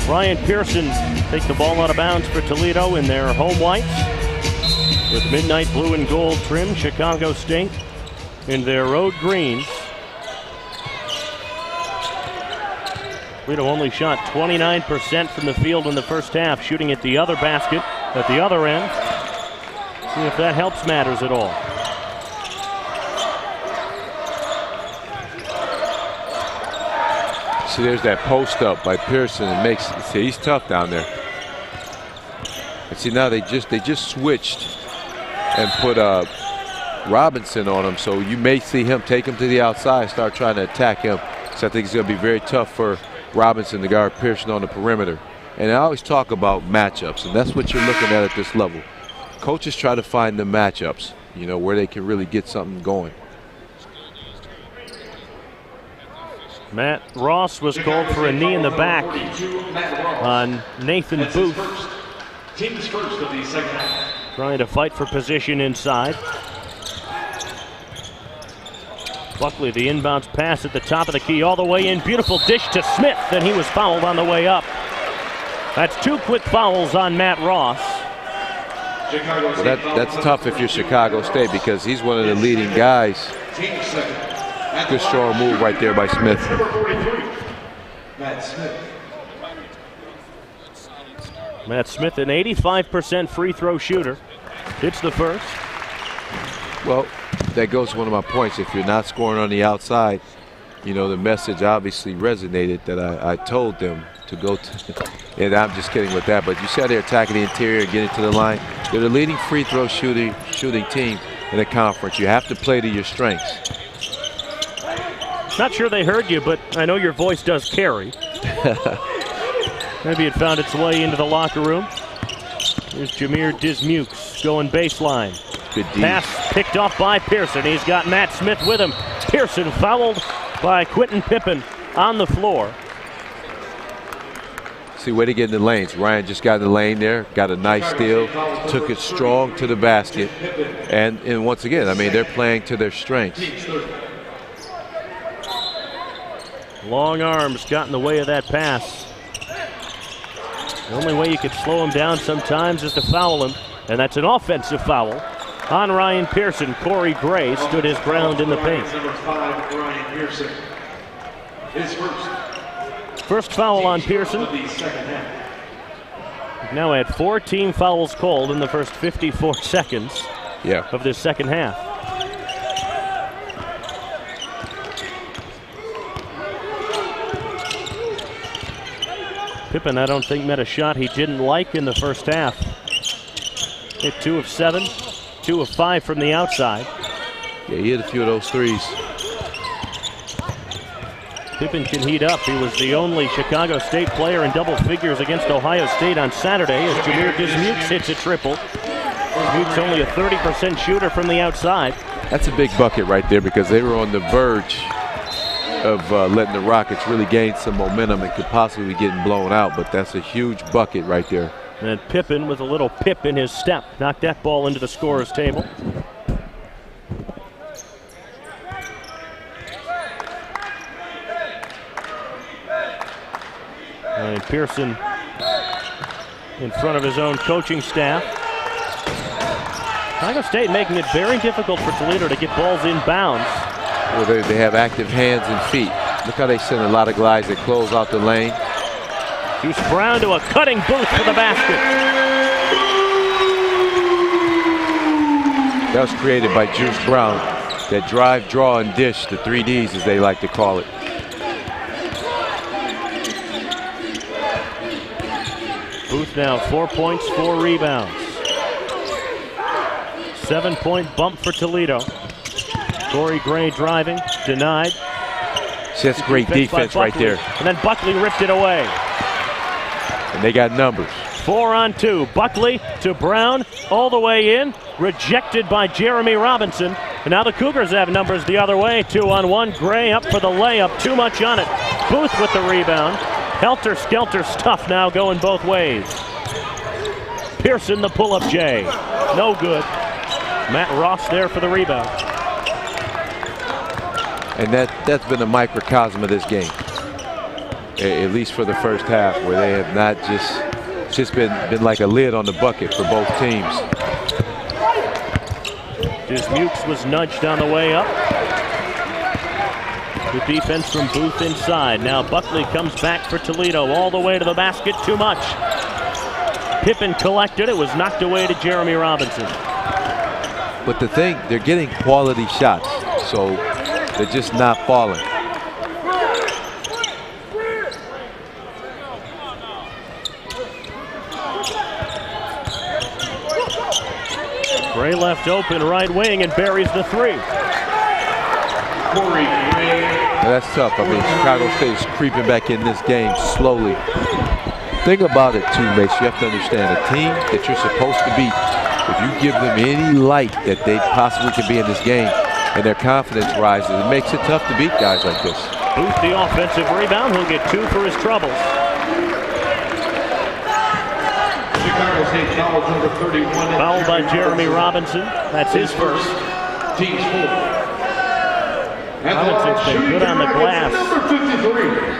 Ryan Pearson take the ball out of bounds for Toledo in their home whites. With midnight blue and gold trim, Chicago State in their road greens. Toledo only shot 29% from the field in the first half, shooting at the other basket at the other end. See if that helps matters at all. See, there's that post up by Pearson. He's tough down there. And see, now they just switched and put Robinson on him. So you may see him take him to the outside and start trying to attack him. So I think it's going to be very tough for Robinson to guard Pearson on the perimeter. And I always talk about matchups, and that's what you're looking at this level. Coaches try to find the matchups, you know, where they can really get something going. Matt Ross was called for a knee in the back on Nathan Booth. Teams first of the second half. Trying to fight for position inside. Buckley, the inbounds pass at the top of the key, all the way in. Beautiful dish to Smith, and he was fouled on the way up. That's 2 quick fouls on Matt Ross. Well, that's tough if you're Chicago State, because he's one of the leading guys. Good strong move right there by Smith. Matt Smith, an 85% free throw shooter. Hits the first. Well, that goes to one of my points. If you're not scoring on the outside, you know, the message obviously resonated that I told them to go to. And I'm just kidding with that. But you said they're attacking the interior, getting to the line. They're the leading free throw shooting team in the conference. You have to play to your strengths. Not sure they heard you, but I know your voice does carry. Maybe it found its way into the locker room. Here's Jamere Dismukes going baseline. Good D. Pass picked off by Pearson. He's got Matt Smith with him. Pearson fouled by Quentin Pippen on the floor. See where they get in the lanes. Ryan just got in the lane there, got a nice steal, took it strong to the basket. And once again, I mean, they're playing to their strengths. Long arms got in the way of that pass. The only way you could slow him down sometimes is to foul him, and that's an offensive foul on Ryan Pearson. Corey Gray stood his ground in the paint. Number 5, Ryan Pearson. His First foul on Pearson. We've now had 4 team fouls called in the first 54 seconds of this second half. Pippen, I don't think, met a shot he didn't like in the first half. Hit 2 of 7, 2 of 5 from the outside. Yeah, he hit a few of those threes. Pippen can heat up. He was the only Chicago State player in double figures against Ohio State on Saturday as Jamere Dismukes hits a triple. Dismukes only a 30% shooter from the outside. That's a big bucket right there, because they were on the verge of letting the Rockets really gain some momentum and could possibly be getting blown out, but that's a huge bucket right there. And Pippen with a little pip in his step knocked that ball into the scorer's table. And Pearson in front of his own coaching staff. Chicago State making it very difficult for Toledo to get balls inbounds. Well, they have active hands and feet. Look how they send a lot of guys that close out the lane. Juice Brown to a cutting Booth for the basket. That was created by Juice Brown. That drive, draw, and dish, the 3 Ds as they like to call it. Booth now 4 points, 4 rebounds. 7-point bump for Toledo. Corey Gray driving, denied. See, that's great defense right there. And then Buckley ripped it away. And they got numbers. 4 on 2. Buckley to Brown, all the way in. Rejected by Jeremy Robinson. And now the Cougars have numbers the other way. 2 on 1. Gray up for the layup. Too much on it. Booth with the rebound. Helter-skelter stuff now going both ways. Pearson the pull-up J. No good. Matt Ross there for the rebound. And that's been a microcosm of this game, at least for the first half, where they have not just been like a lid on the bucket for both teams. Dismukes was nudged on the way up. Good defense from Booth inside. Now Buckley comes back for Toledo, all the way to the basket. Too much. Pippen collected. It was knocked away to Jeremy Robinson. But the thing, they're getting quality shots, so they're just not falling. Gray left open, right wing, and buries the 3. Now that's tough. I mean, Chicago State is creeping back in this game slowly. thing about it too, Mace, you have to understand, a team that you're supposed to beat, if you give them any light that they possibly can be in this game and their confidence rises, it makes it tough to beat guys like this. Booth, the offensive rebound. He'll get 2 for his troubles. Chicago State foul number 31. Fouled by Jeremy Robinson. That's his first. Team 4. Robinson's been good on the glass,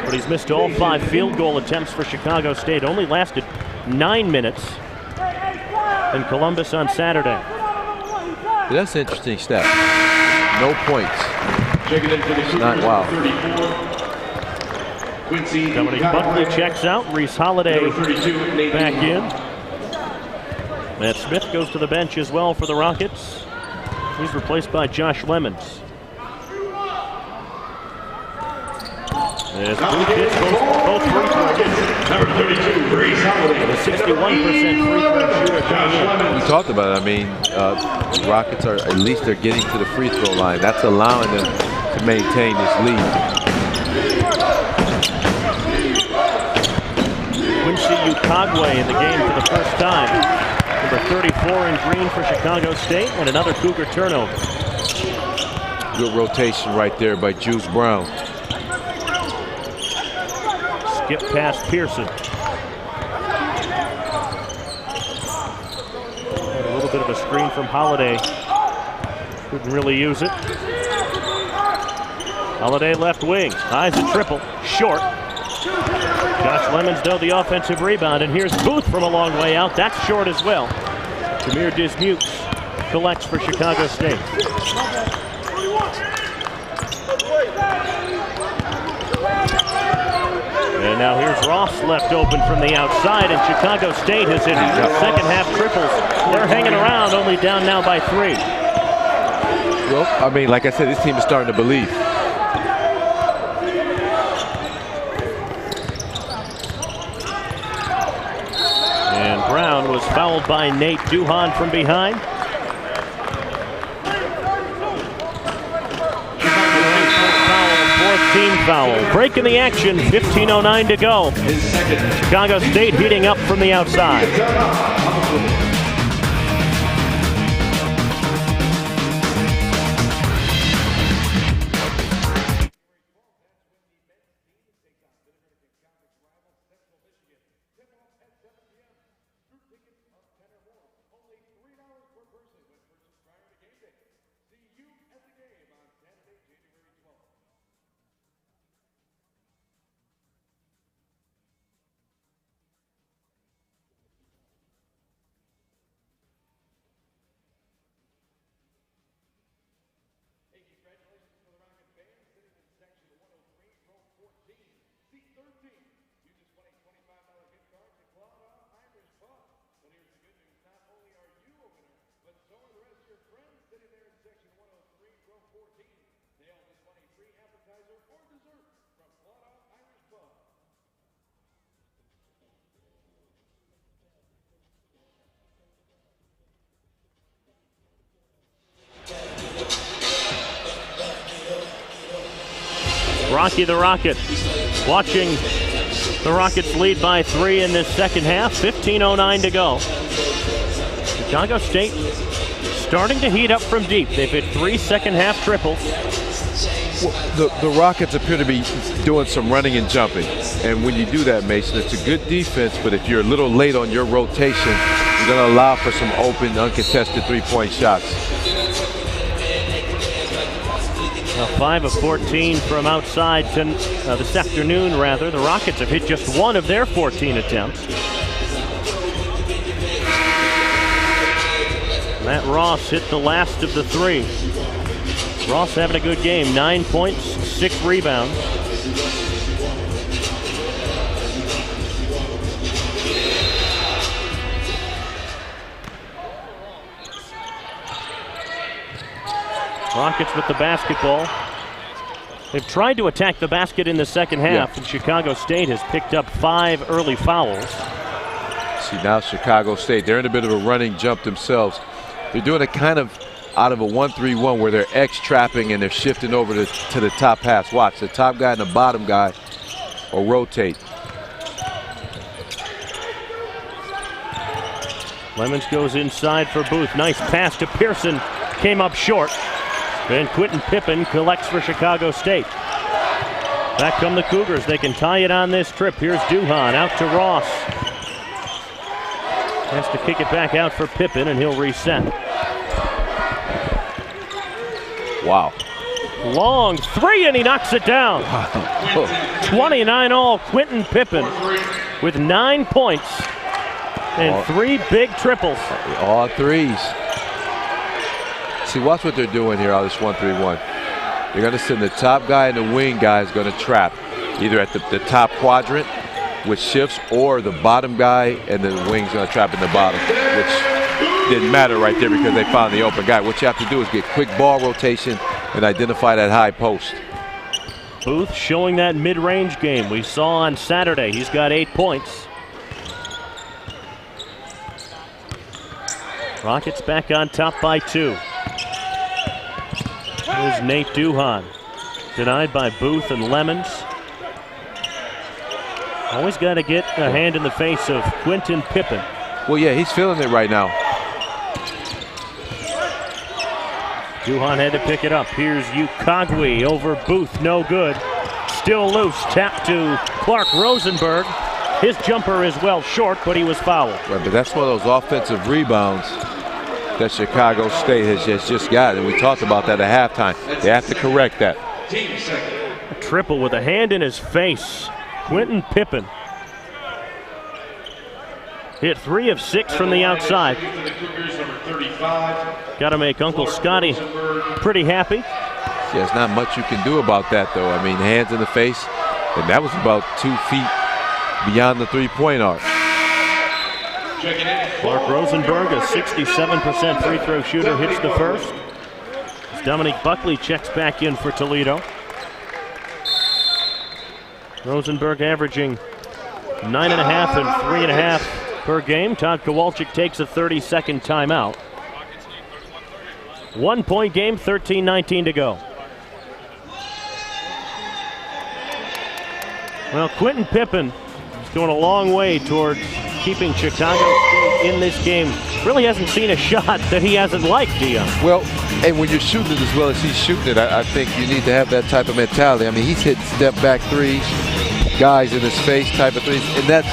but he's missed all 5 field goal attempts for Chicago State. Only lasted 9 minutes in Columbus on Saturday. That's an interesting stat. No points. Not wow. Dominic Buckley checks out. Reese Holiday back in. Matt Smith goes to the bench as well for the Rockets. He's replaced by Josh Lemons. As Booth hits both free throws. Number 32, Reese Holiday. A 61% free throw shooter coming in. We talked about it. I mean, the Rockets are, at least they're getting to the free throw line. That's allowing them to maintain this lead. Quincy Ukagwe in the game for the first time. Number 34 in green for Chicago State, and another Cougar turnover. Good rotation right there by Juice Brown. Skip past Pearson. And a little bit of a screen from Holiday. Couldn't really use it. Holiday left wing. Eyes a triple. Short. Josh Lemons, though, the offensive rebound. And here's Booth from a long way out. That's short as well. Jamere Dismukes collects for Chicago State. And now here's Ross left open from the outside, and Chicago State has hit second half triples. They're hanging around, only down now by 3. Well, I mean, like I said, this team is starting to believe. And Brown was fouled by Nate Duhan from behind. Team foul. Breaking the action, 15:09 to go. Chicago State heating up from the outside. Rocky the Rocket watching the Rockets lead by 3 in this second half. 15:09 to go. Chicago State starting to heat up from deep. They've hit 3 second half triples. Well, the Rockets appear to be doing some running and jumping. And when you do that, Mason, it's a good defense, but if you're a little late on your rotation, you're going to allow for some open, uncontested three-point shots. 5 of 14 from outside this afternoon, rather. The Rockets have hit just 1 of their 14 attempts. Matt Ross hit the last of the 3. Ross having a good game, 9 points, 6 rebounds. Rockets with the basketball. They've tried to attack the basket in the second half, and Chicago State has picked up 5 early fouls. See, now Chicago State, they're in a bit of a running jump themselves. They're doing it kind of out of a 1-3-1 where they're X-trapping and they're shifting over to the top pass. Watch, the top guy and the bottom guy will rotate. Lemons goes inside for Booth. Nice pass to Pearson. Came up short. And Quentin Pippen collects for Chicago State. Back come the Cougars. They can tie it on this trip. Here's Duhan out to Ross. Has to kick it back out for Pippen, and he'll reset. Wow. Long three, and he knocks it down. 29 all, Quentin Pippen with 9 points and 3 big triples. All threes. See, watch what they're doing here out of this 1-3-1. They're going to send the top guy and the wing guy is going to trap, either at the top quadrant, which shifts, or the bottom guy and the wing's going to trap in the bottom, which didn't matter right there because they found the open guy. What you have to do is get quick ball rotation and identify that high post. Booth showing that mid-range game we saw on Saturday. He's got 8 points. Rockets back on top by 2. Here's Nate Duhan. Denied by Booth and Lemons. Always got to get a hand in the face of Quentin Pippen. Well, yeah, he's feeling it right now. Duhan had to pick it up. Here's Ukagwe over Booth, no good. Still loose, tap to Clark Rosenberg. His jumper is well short, but he was fouled. Right, but that's one of those offensive rebounds that Chicago State has just got, and we talked about that at halftime. They have to correct that. A triple with a hand in his face. Quentin Pippen hit 3 of 6 from the outside. Got to make Uncle Scotty pretty happy. Yeah, there's not much you can do about that, though. I mean, hands in the face, and that was about 2 feet beyond the three-point arc. Clark Rosenberg, a 67% free throw shooter, hits the first. As Dominique Buckley checks back in for Toledo. Rosenberg averaging 9.5 and 3.5 per game. Todd Kowalczyk takes a 30-second timeout. 1 point game, 13-19 to go. Well, Quentin Pippen is going a long way towards keeping Chicago State in this game. Really hasn't seen a shot that he hasn't liked, Dion. Well, and when you're shooting it as well as he's shooting it, I think you need to have that type of mentality. I mean, he's hitting step-back threes, guys in his face type of threes, and that's,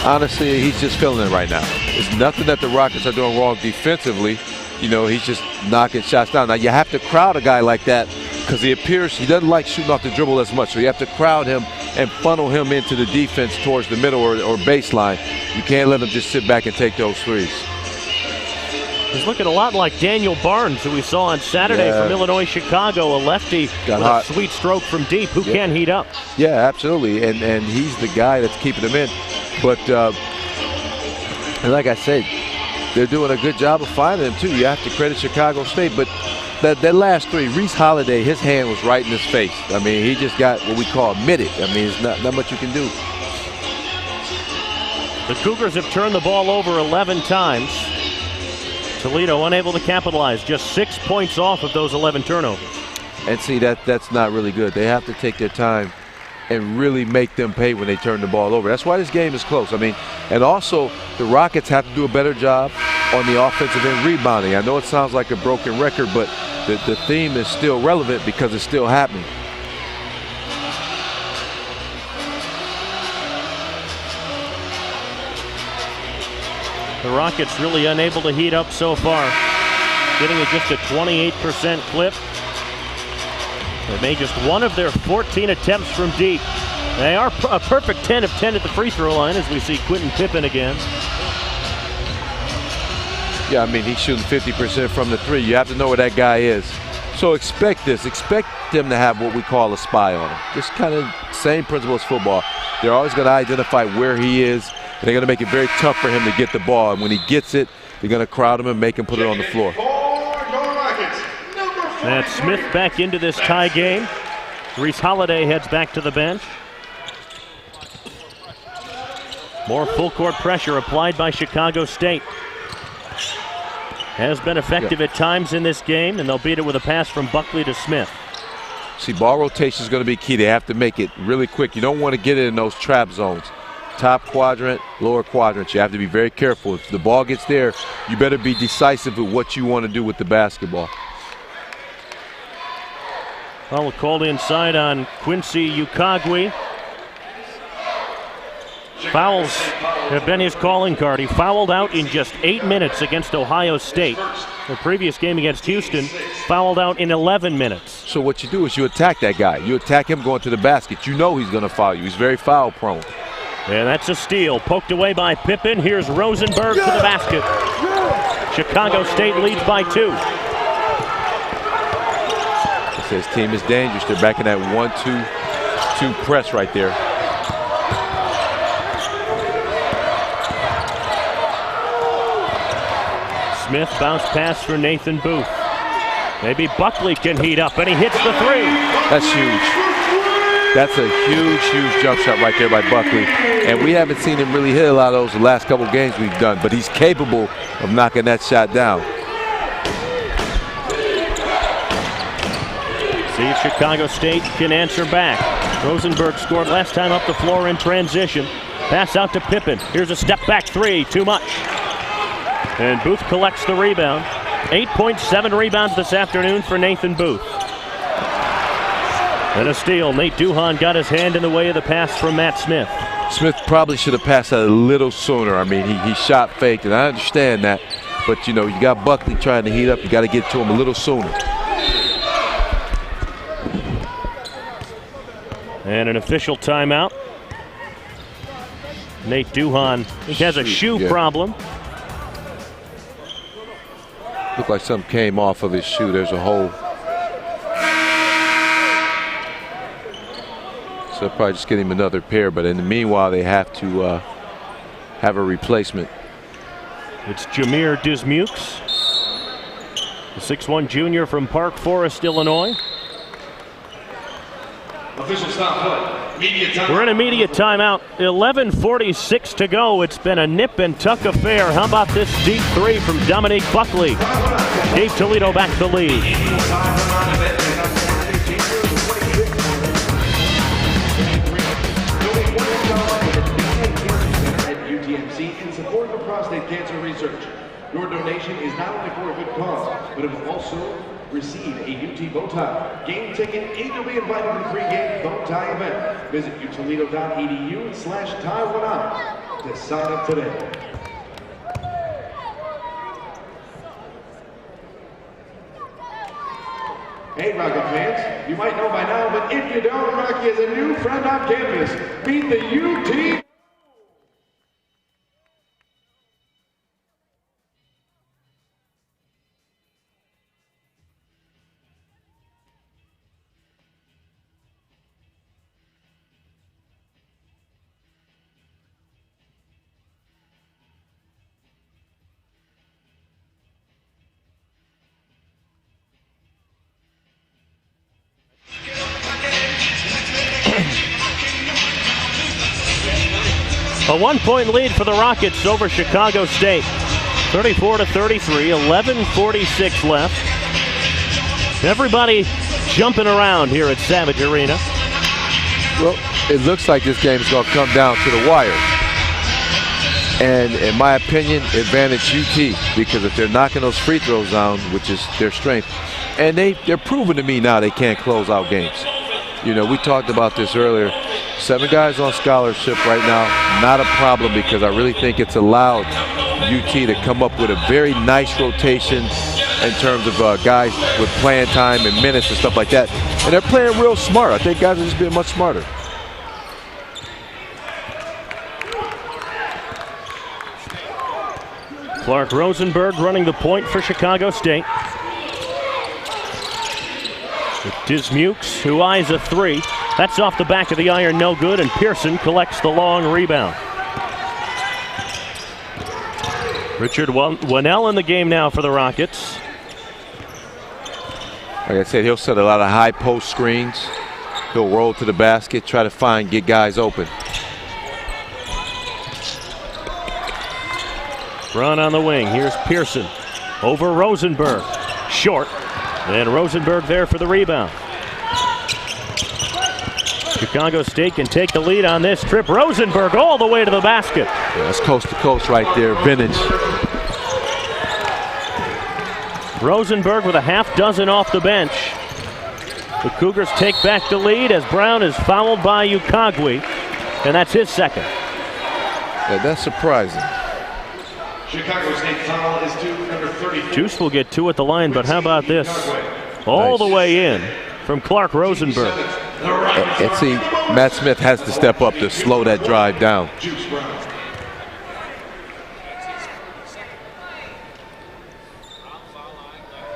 honestly, he's just feeling it right now. It's nothing that the Rockets are doing wrong defensively. You know, he's just knocking shots down. Now, you have to crowd a guy like that because he doesn't like shooting off the dribble as much, so you have to crowd him and funnel him into the defense towards the middle or baseline. You can't let him just sit back and take those threes. He's looking a lot like Daniel Barnes, who we saw on Saturday from Illinois Chicago, a lefty with a sweet stroke from deep who can heat up. Yeah, absolutely, and he's the guy that's keeping him in. But and like I said, they're doing a good job of finding him too. You have to credit Chicago State, but that last three, Reese Holiday, his hand was right in his face. I mean, he just got what we call mitted. I mean, it's not much you can do. The Cougars have turned the ball over 11 times. Toledo unable to capitalize, just 6 points off of those 11 turnovers. And see, that's not really good. They have to take their time and really make them pay when they turn the ball over. That's why this game is close. I mean, and also the Rockets have to do a better job on the offensive end rebounding. I know it sounds like a broken record, but the theme is still relevant because it's still happening. The Rockets really unable to heat up so far. Getting at just a 28% clip. They made just 1 of their 14 attempts from deep. They are a perfect 10 of 10 at the free throw line as we see Quentin Pippen again. Yeah, I mean, he's shooting 50% from the 3. You have to know where that guy is. So expect this. Expect them to have what we call a spy on him. Just kind of same principle as football. They're always going to identify where he is. And they're going to make it very tough for him to get the ball. And when he gets it, they're going to crowd him and make him put it on the floor. That's Smith back into this tie game. Reese Holiday heads back to the bench. More full court pressure applied by Chicago State. Has been effective at times in this game, and they'll beat it with a pass from Buckley to Smith. See, ball rotation is going to be key. They have to make it really quick. You don't want to get it in those trap zones. top quadrant, lower quadrant. You have to be very careful. If the ball gets there, you better be decisive with what you want to do with the basketball. Well, called inside on Quincy Ukagwe. Fouls have been his calling card. He fouled out in just 8 minutes against Ohio State. The previous game against Houston, fouled out in 11 minutes. So what you do is you attack that guy. You attack him going to the basket. You know he's going to foul you. He's very foul prone. And that's a steal. Poked away by Pippen. Here's Rosenberg to the basket. Chicago State leads by 2. His team is dangerous. They're back in that 1-2 press right there. Smith bounce pass for Nathan Booth. Maybe Buckley can heat up, and he hits the 3. That's huge. That's a huge jump shot right there by Buckley. And we haven't seen him really hit a lot of those the last couple games we've done, but he's capable of knocking that shot down. See if Chicago State can answer back. Rosenberg scored last time up the floor in transition. Pass out to Pippen. Here's a step back 3, too much. And Booth collects the rebound. 8.7 rebounds this afternoon for Nathan Booth. And a steal. Nate Duhan got his hand in the way of the pass from Matt Smith. Smith probably should have passed that a little sooner. I mean, he shot faked, and I understand that. But, you know, you got Buckley trying to heat up. You got to get to him a little sooner. And an official timeout. Nate Duhan has a shoe problem. Looked like something came off of his shoe. There's a hole. So they'll probably just get him another pair, but in the meanwhile, they have to have a replacement. It's Jamere Dismukes, the 6'1 junior from Park Forest, Illinois. Official stop play. Media timeout. We're in a media timeout. 11:46 to go. It's been a nip and tuck affair. How about this deep 3 from Dominique Buckley? Gave Toledo back the lead. UTMC in support of prostate cancer research. Your donation is not only for a good cause, but it will also receive a UT bow tie, game ticket, and you'll be invited to the pregame bow tie event. Visit utoledo.edu/tie1on to sign up today. Hey, Rocket fans, you might know by now, but if you don't, Rocky is a new friend on campus. Meet the UT. A 1-point lead for the Rockets over Chicago State. 34-33, 11:46 left. Everybody jumping around here at Savage Arena. Well, it looks like this game is going to come down to the wire. And in my opinion, advantage UT, because if they're knocking those free throws down, which is their strength, and they're proving to me now they can't close out games. You know, we talked about this earlier. 7 guys on scholarship right now, not a problem, because I really think it's allowed UT to come up with a very nice rotation in terms of guys with playing time and minutes and stuff like that. And they're playing real smart. I think guys are just being much smarter. Clark Rosenberg running the point for Chicago State. With Dismukes, who eyes a 3. That's off the back of the iron, no good, and Pearson collects the long rebound. Richard Wannell in the game now for the Rockets. Like I said, he'll set a lot of high post screens. He'll roll to the basket, try to get guys open. Run on the wing. Here's Pearson over Rosenberg. Short. And Rosenberg there for the rebound. Chicago State can take the lead on this trip. Rosenberg all the way to the basket. Yeah, that's coast to coast right there, vintage. Rosenberg with a half dozen off the bench. The Cougars take back the lead as Brown is fouled by Ukagwe, and that's his second. Yeah, that's surprising. Chicago State foul is to number 33. Juice will get 2 at the line, but how about this? All the way in from Clark Rosenberg. And see, Matt Smith has to step up to slow that drive down.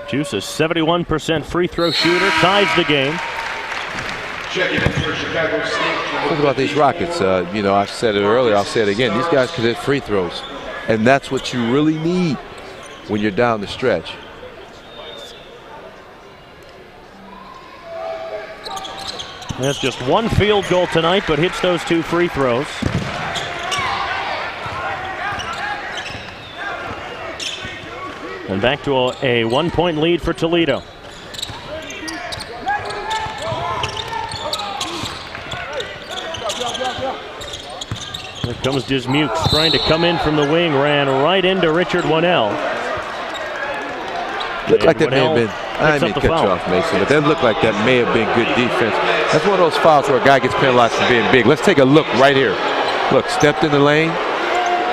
Juice, a 71% free throw shooter, ties the game. Think about these Rockets. You know, I've said it earlier, I'll say it again. These guys can hit free throws, and that's what you really need when you're down the stretch. That's just 1 field goal tonight, but hits those 2 free throws. And back to a 1-point lead for Toledo. Here comes Dismukes trying to come in from the wing, ran right into Richard Winnell. Looked like that may have been, I didn't mean to cut you off, Mason, but that looked like that may have been good defense. That's one of those fouls where a guy gets penalized for being big. Let's take a look right here. Look, stepped in the lane,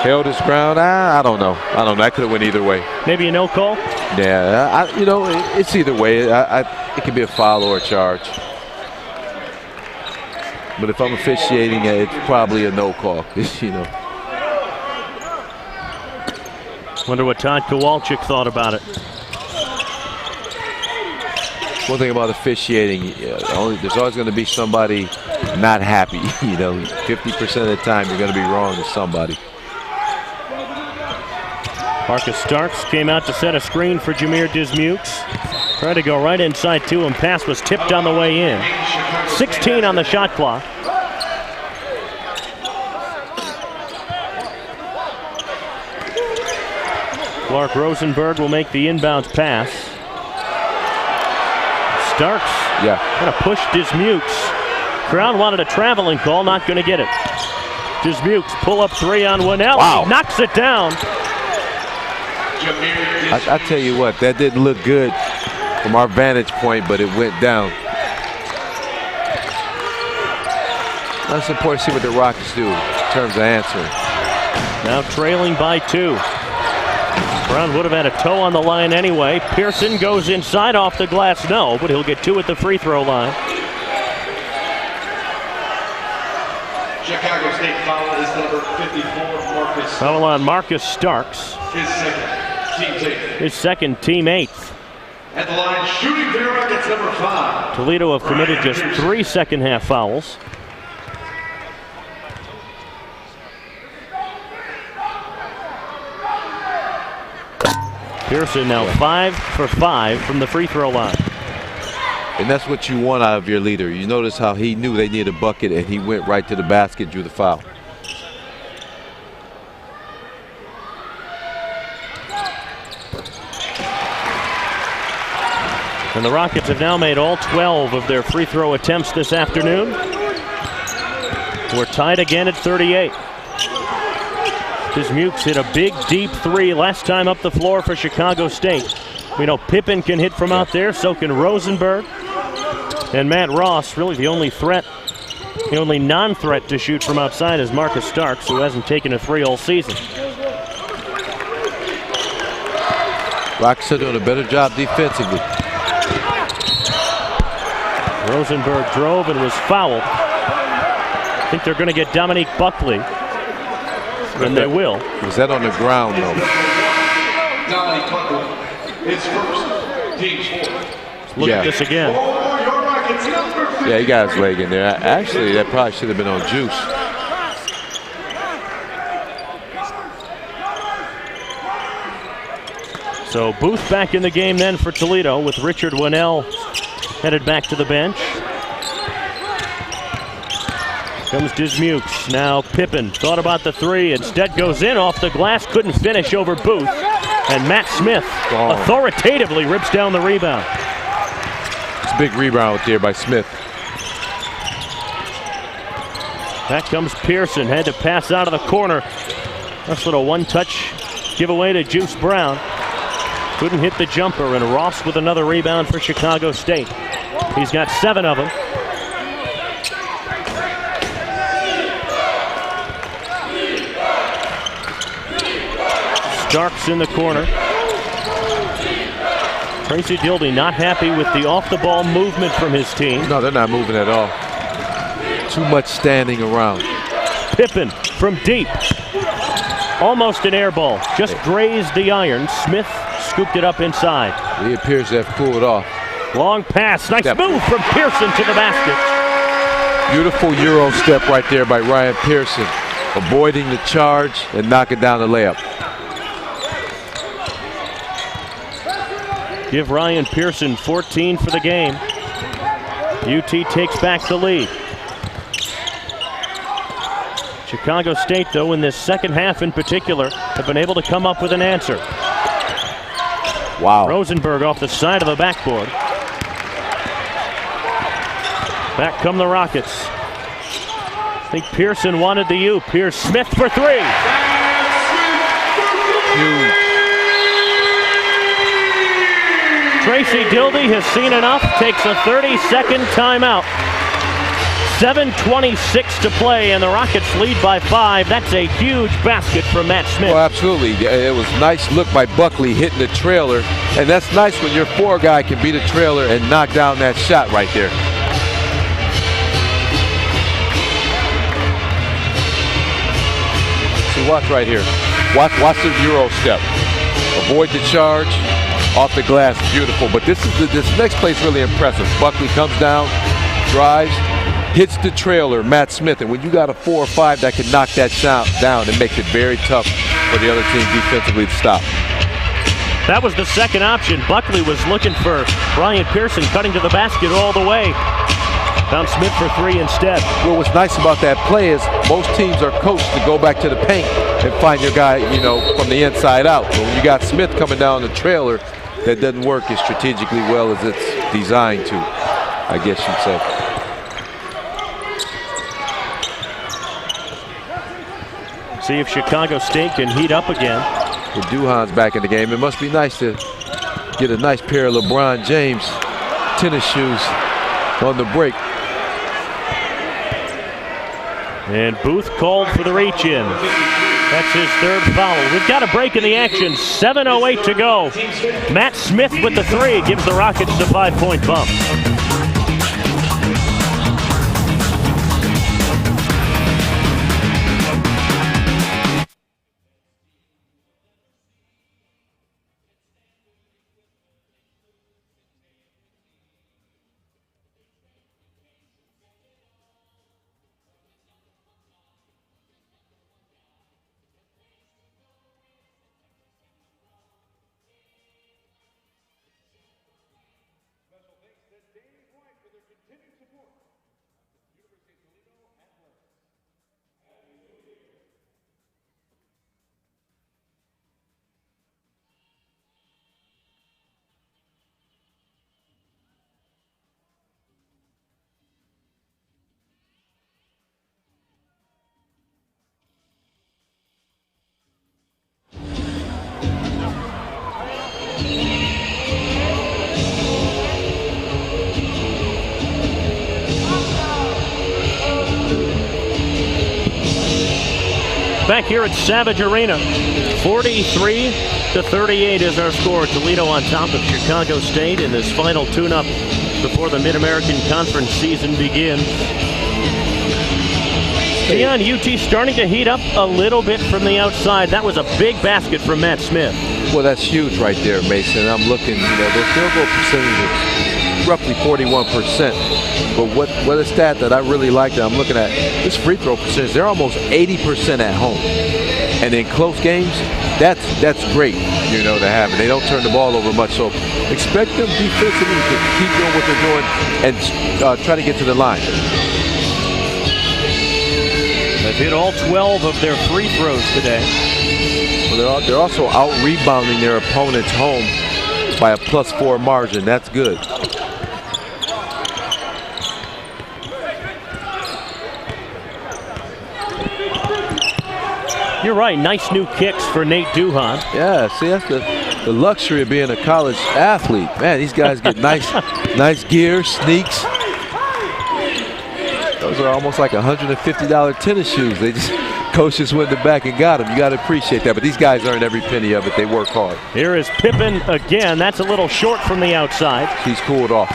held his ground. I don't know. That could have went either way. Maybe a no call? Yeah, you know, it's either way. It could be a foul or a charge. But if I'm officiating, it's probably a no call, you know. Wonder what Todd Kowalczyk thought about it. One thing about officiating, there's always going to be somebody not happy. You know, 50% of the time you're going to be wrong to somebody. Marcus Starks came out to set a screen for Jamere Dismukes. Tried to go right inside to him. Pass was tipped on the way in. 16 on the shot clock. Clark Rosenberg will make the inbounds pass. Starks going to push Dismukes. Crowd wanted a traveling call, not going to get it. Dismukes pull up 3 on Winnell. Wow. He knocks it down. I tell you what, that didn't look good from our vantage point, but it went down. That's important to see what the Rockets do in terms of answering. Now trailing by 2. Brown would have had a toe on the line anyway. Pearson goes inside off the glass, no, but he'll get 2 at the free throw line. Chicago State foul is number 54, Marcus. Foul on Marcus Starks. His second, team 8th. At the line, shooting for the Rockets, number 5. Toledo have committed just 3 second-half fouls. Pearson now 5 for 5 from the free throw line. And that's what you want out of your leader. You notice how he knew they needed a bucket and he went right to the basket, drew the foul. And the Rockets have now made all 12 of their free throw attempts this afternoon. We're tied again at 38. Dismukes hit a big, deep 3 last time up the floor for Chicago State. We know Pippen can hit from out there, so can Rosenberg. And Matt Ross, really the only threat, the only non-threat to shoot from outside is Marcus Starks, who hasn't taken a 3 all season. Rockets are doing a better job defensively. Rosenberg drove and was fouled. I think they're going to get Dominique Buckley. And they will. Was that on the ground, though? Dominique Buckley is first. Team 4. Look at this again. Yeah, he got his leg in there. Actually, that probably should have been on Juice. So Booth back in the game then for Toledo with Richard Winnell headed back to the bench. Comes Dismukes. Now Pippen thought about the 3. Instead goes in off the glass. Couldn't finish over Booth. And Matt Smith authoritatively rips down the rebound. It's a big rebound there by Smith. Back comes Pearson, had to pass out of the corner. Nice little one-touch giveaway to Juice Brown. Couldn't hit the jumper, and Ross with another rebound for Chicago State. He's got 7 of them. Starks in the corner. Tracy Dildy not happy with the off-the-ball movement from his team. No, they're not moving at all. Too much standing around. Pippen from deep. Almost an air ball. Just grazed the iron. Smith scooped it up inside. He appears to have cooled off. Long pass. Nice move from Pearson to the basket. Beautiful Euro step right there by Ryan Pearson. Avoiding the charge and knocking down the layup. Give Ryan Pearson 14 for the game. UT takes back the lead. Chicago State, though, in this second half in particular, have been able to come up with an answer. Wow. Rosenberg off the side of the backboard. Back come the Rockets. I think Pearson wanted the U. Pierce Smith for 3. Huge. Tracy Dildy has seen enough, takes a 30-second timeout. 7:26 to play, and the Rockets lead by 5. That's a huge basket from Matt Smith. Well, absolutely. It was a nice look by Buckley hitting the trailer, and that's nice when your 4 guy can beat a trailer and knock down that shot right there. See, watch right here. Watch the Euro step. Avoid the charge. Off the glass, beautiful. But this next play is really impressive. Buckley comes down, drives, hits the trailer, Matt Smith. And when you got a 4 or 5 that can knock that shot down, it makes it very tough for the other team defensively to stop. That was the second option. Buckley was looking for Ryan Pearson, cutting to the basket all the way. Found Smith for 3 instead. Well, what's nice about that play is most teams are coached to go back to the paint and find your guy, you know, from the inside out. But when you got Smith coming down the trailer, that doesn't work as strategically well as it's designed to, I guess you'd say. See if Chicago State can heat up again. With Duhan's back in the game, it must be nice to get a nice pair of LeBron James tennis shoes on the break. And Booth called for the reach-in. That's his 3rd foul. We've got a break in the action. 7:08 to go. Matt Smith with the 3 gives the Rockets a 5-point bump. Back here at Savage Arena, 43-38 is our score. Toledo on top of Chicago State in this final tune-up before the Mid-American Conference season begins. Dion, UT starting to heat up a little bit from the outside. That was a big basket from Matt Smith. Well, that's huge right there, Mason. I'm looking, you know, their field goal percentage is roughly 41%. But what a stat that I really like that I'm looking at, this free throw percentage, they're almost 80% at home. And in close games, that's great, you know, to have. And they don't turn the ball over much. So expect them defensively to keep doing what they're doing and try to get to the line. They've hit all 12 of their free throws today. Well, they're also out-rebounding their opponents home by a +4 margin. That's good. You're right. Nice new kicks for Nate Duhan. Yeah, see, that's the luxury of being a college athlete. Man, these guys get nice gear, sneaks. Those are almost like $150 tennis shoes. They just coaches went in the back and got them. You got to appreciate that. But these guys earn every penny of it. They work hard. Here is Pippen again. That's a little short from the outside. He's cooled off.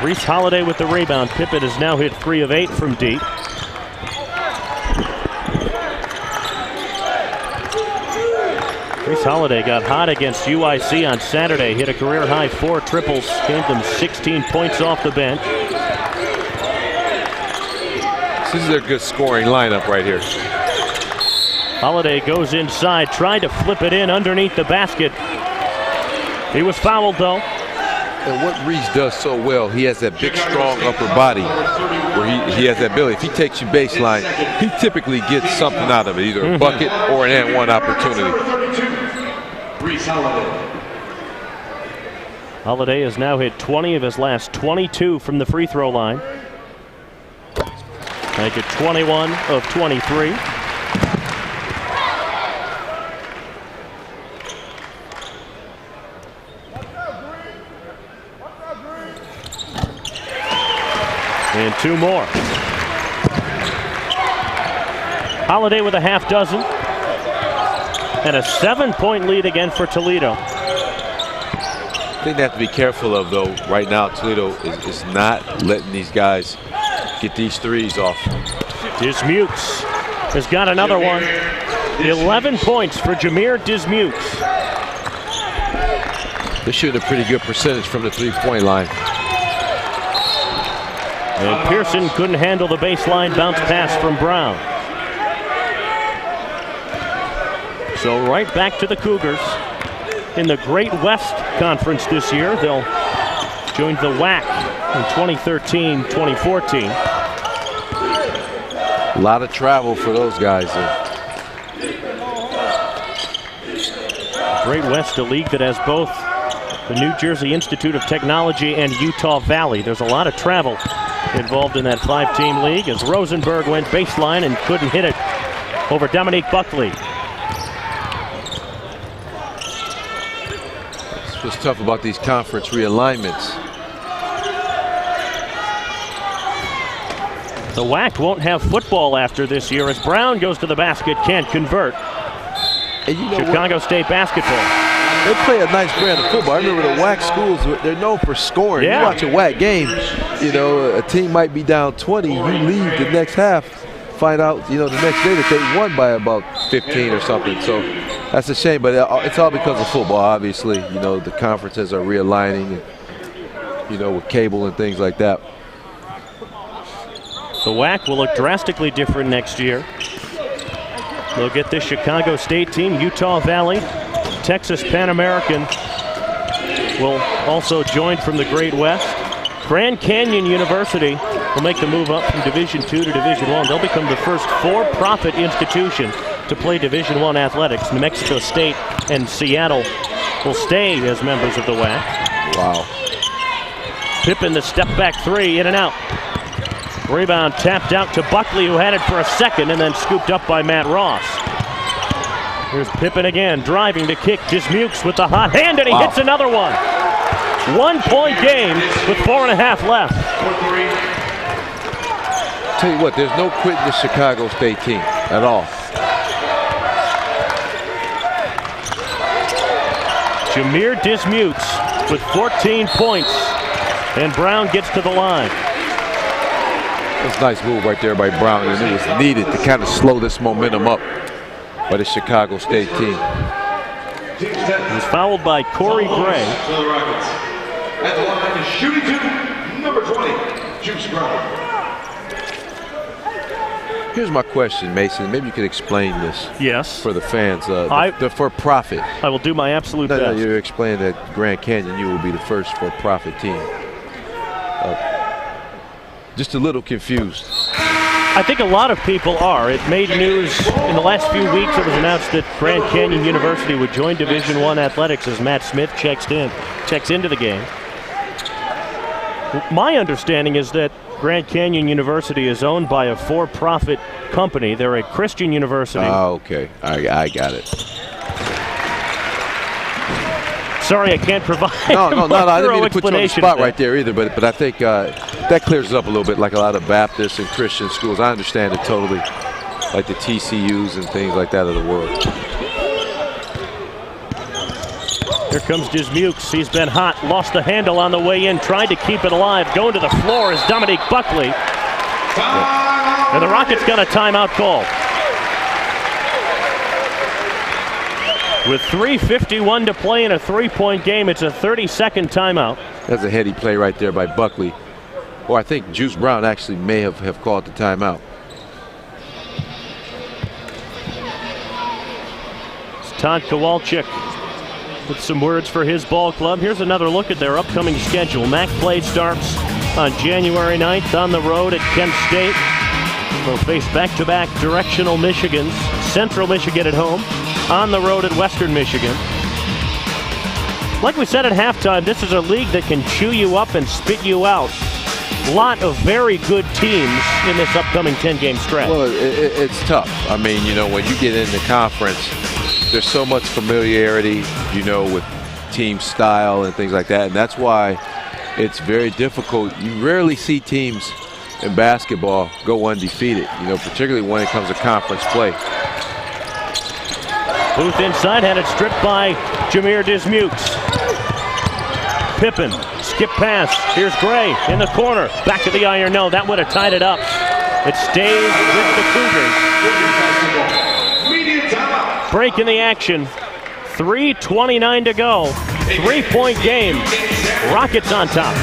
Reese Holiday with the rebound. Pippen has now hit 3 of 8 from deep. Reese Holiday got hot against UIC on Saturday. Hit a career-high 4 triples. Gave them 16 points off the bench. This is their good scoring lineup right here. Holiday goes inside, tried to flip it in underneath the basket. He was fouled, though. And what Reese does so well, he has that big, strong upper body where he has that ability. If he takes you baseline, he typically gets something out of it, either a bucket or an and-one opportunity. Holiday has now hit 20 of his last 22 from the free throw line. Make it 21 of 23. And 2 more. Holiday with a half dozen. And a 7-point lead again for Toledo. I think they have to be careful of, though, right now Toledo is not letting these guys get these threes off. Dismukes has got another one. 11 points for Jamere Dismukes. They're shooting a pretty good percentage from the three-point line. And Pearson couldn't handle the baseline bounce pass from Brown. So right back to the Cougars in the Great West Conference this year. They'll join the WAC in 2013-2014. A lot of travel for those guys. Great West, a league that has both the New Jersey Institute of Technology and Utah Valley. There's a lot of travel involved in that 5-team league as Rosenberg went baseline and couldn't hit it over Dominique Buckley. That's what's tough about these conference realignments. The WAC won't have football after this year as Brown goes to the basket, can't convert. And you know Chicago State basketball. They play a nice brand of football. I remember the WAC schools, they're known for scoring. Yeah. You watch a WAC game, you know, a team might be down 20. You leave the next half, find out, you know, the next day that they won by about 15 or something. So that's a shame, but it's all because of football, obviously. You know, the conferences are realigning, and, you know, with cable and things like that. The WAC will look drastically different next year. They'll get this Chicago State team, Utah Valley, Texas Pan American will also join from the Great West. Grand Canyon University will make the move up from Division II to Division I. They'll become the first for-profit institution to play Division I athletics. New Mexico State and Seattle will stay as members of the WAC. Wow. Pippen, the step-back 3, in and out. Rebound tapped out to Buckley, who had it for a second and then scooped up by Matt Ross. Here's Pippen again, driving to kick. Dismukes with the hot hand, and he hits another one. 1-point game with 4.5 left. Tell you what, there's no quitting the Chicago State team at all. Jamere Dismukes with 14 points, and Brown gets to the line. That's a nice move right there by Brown, and it was needed to kind of slow this momentum up by the Chicago State team. He was fouled by Corey Gray. At the line is shooting to number 20, Juice Brown. Here's my question, Mason. Maybe you could explain this. Yes. For the fans. The for-profit. I will do my absolute best. No, you're explaining that Grand Canyon, you will be the first for-profit team. Just a little confused. I think a lot of people are. It made news in the last few weeks. It was announced that Grand Canyon University would join Division I athletics as Matt Smith checks into the game. My understanding is that Grand Canyon University is owned by a for-profit company. They're a Christian university. Oh, okay. I got it. Sorry, I can't provide No, I didn't mean to put you on the spot there. right there either, but I think that clears it up a little bit, like a lot of Baptist and Christian schools. I understand it totally, like the TCUs and things like that of the world. Here comes Dismukes. He's been hot, lost the handle on the way in, tried to keep it alive. Going to the floor is Dominique Buckley. And the Rockets got a timeout call. With 3:51 to play in a three-point game, it's a 30-second timeout. That's a heady play right there by Buckley. Or I think Juice Brown actually may have called the timeout. It's Todd Kowalczyk with some words for his ball club. Here's another look at their upcoming schedule. MAC play starts on January 9th on the road at Kent State. They'll face back-to-back directional Michigans. Central Michigan at home, on the road at Western Michigan. Like we said at halftime, this is a league that can chew you up and spit you out. Lot of very good teams in this upcoming 10-game stretch. Well, it's tough. I mean, you know, when you get into conference, there's so much familiarity, you know, with team style and things like that, and that's why it's very difficult. You rarely see teams in basketball go undefeated, you know, particularly when it comes to conference play. Booth inside, had it stripped by Jamere Dismukes. Pippen, skip pass. Here's Gray in the corner. Back to the iron. No, that would have tied it up. It stays with the Cougars. Break in the action. 3:29 to go. 3-point game. Rockets on top.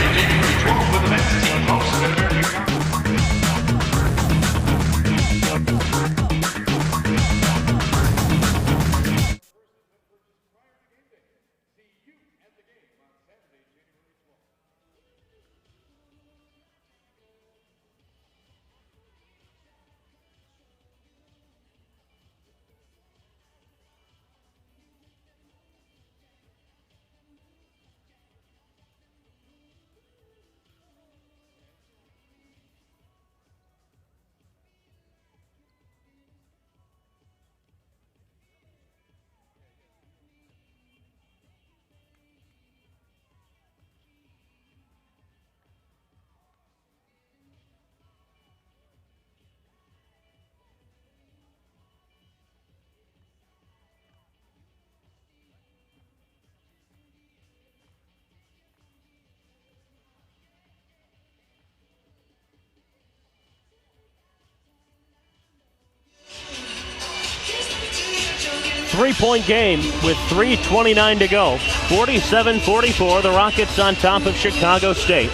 Three-point game with 3:29 to go. 47-44, the Rockets on top of Chicago State.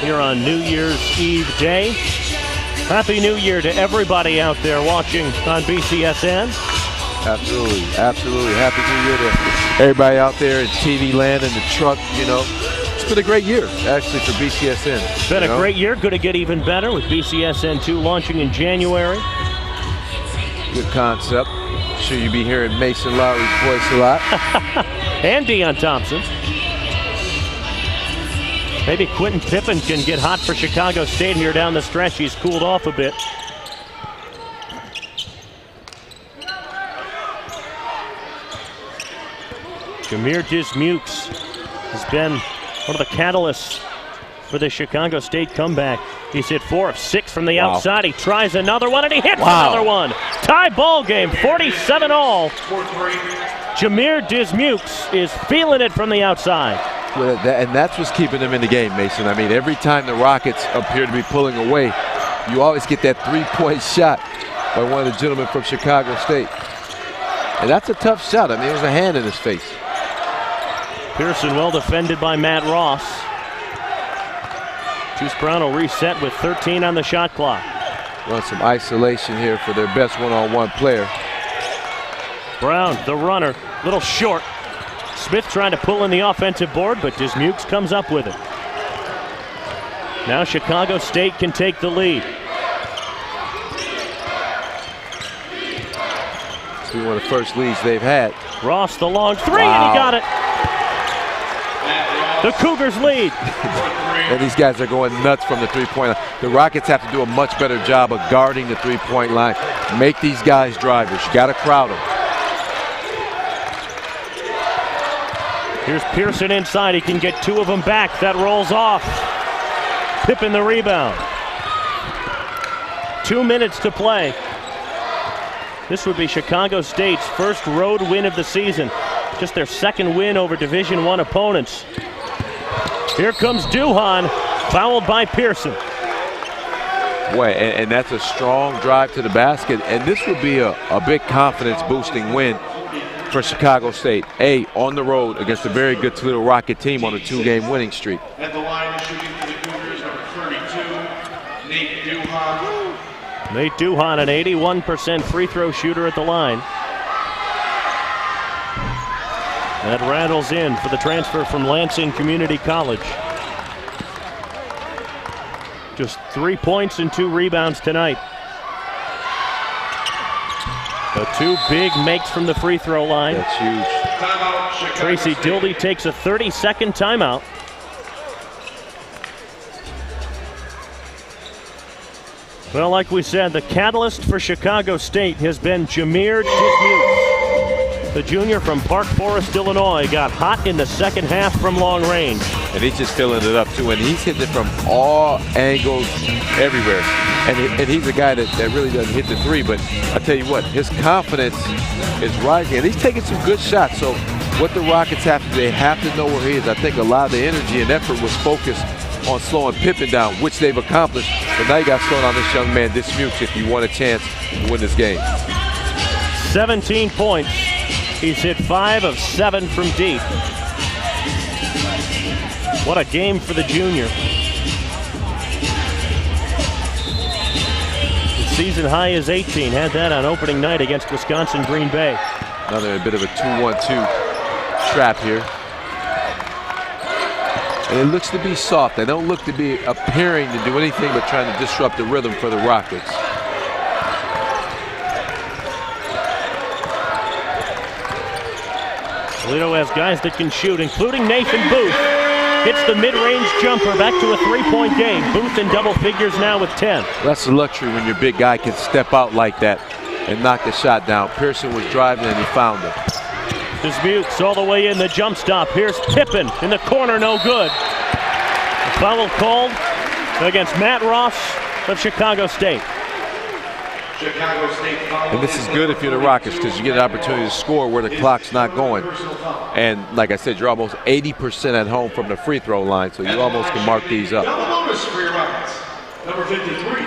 Here on New Year's Eve day. Happy New Year to everybody out there watching on BCSN. Absolutely. Happy New Year to everybody out there in TV land and the truck, you know. It's been a great year, actually, for BCSN. It's been a great year. Going to get even better with BCSN 2 launching in January. Good concept. I'm sure you'll be hearing Mason Lowry's voice a lot. And Deion Thompson. Maybe Quentin Pippen can get hot for Chicago State here down the stretch. He's cooled off a bit. Jamere Dismukes has been one of the catalysts for the Chicago State comeback. He's hit 4 of 6 from the outside. He tries another one, and he hits another one. Tie ball game, 47-all. Jamere Dismukes is feeling it from the outside. Well, and that's what's keeping them in the game, Mason. I mean, every time the Rockets appear to be pulling away, you always get that three-point shot by one of the gentlemen from Chicago State. And that's a tough shot. I mean, it was a hand in his face. Pearson well defended by Matt Ross. Juice Brown will reset with 13 on the shot clock. Run some isolation here for their best one-on-one player. Brown, the runner, little short. Smith trying to pull in the offensive board, but Dismukes comes up with it. Now Chicago State can take the lead. It's been one of the first leads they've had. Ross, the long three, and he got it. The Cougars lead. And these guys are going nuts from the three-point line. The Rockets have to do a much better job of guarding the three-point line. Make these guys drivers. You got to crowd them. Here's Pearson inside. He can get two of them back. That rolls off. Pippen the rebound. 2 minutes to play. This would be Chicago State's first road win of the season. Just their second win over Division I opponents. Here comes Duhan, fouled by Pearson. Boy, and that's a strong drive to the basket. And this would be a big confidence-boosting win for Chicago State. On the road against a very good Toledo Rocket team on a 2-game winning streak. At the line, shooting for the Cougars, number 32, Nate Duhan. Nate Duhan, an 81% free throw shooter at the line. That rattles in for the transfer from Lansing Community College. Just 3 points and 2 rebounds tonight. The 2 big makes from the free throw line. That's huge. Tracy Dildy takes a 30-second timeout. Well, like we said, the catalyst for Chicago State has been Jamere Dismukes. The junior from Park Forest, Illinois, got hot in the second half from long range. And he's just filling it up, too. And he's hitting it from all angles, everywhere. And he's a guy that really doesn't hit the three. But I tell you what, his confidence is rising. And he's taking some good shots. So what the Rockets have to do, they have to know where he is. I think a lot of the energy and effort was focused on slowing Pippen down, which they've accomplished. But now you got to slow down this young man, Dismukes, if you want a chance to win this game. 17 points. He's hit 5 of 7 from deep. What a game for the junior. The season high is 18. Had that on opening night against Wisconsin Green Bay. Another bit of a 2-1-2 trap here. And it looks to be soft. They don't look to be appearing to do anything but trying to disrupt the rhythm for the Rockets. Toledo has guys that can shoot, including Nathan Booth. Hits the mid-range jumper, back to a 3-point game. Booth in double figures now with 10. That's the luxury when your big guy can step out like that and knock the shot down. Pearson was driving and he found him. Dismukes all the way in the jump stop. Here's Pippen in the corner, no good. A foul called against Matt Ross of Chicago State. And this is good if you're the Rockets because you get an opportunity to score where the clock's not going. And like I said, you're almost 80% at home from the free throw line, so you almost can mark these up. Number 53,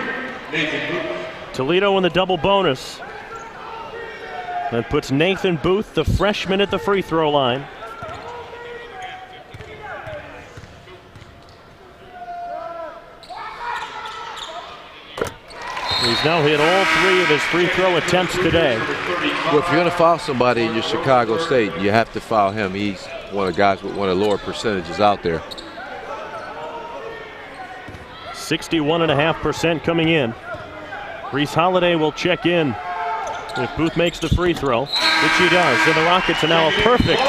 Nathan Booth. Toledo in the double bonus. That puts Nathan Booth, the freshman, at the free throw line. He's now hit all 3 of his free throw attempts today. Well, if you're going to foul somebody in your Chicago State, you have to foul him. He's one of the guys with one of the lower percentages out there. 61.5% coming in. Reese Holiday will check in if Booth makes the free throw, which he does. So the Rockets are now a perfect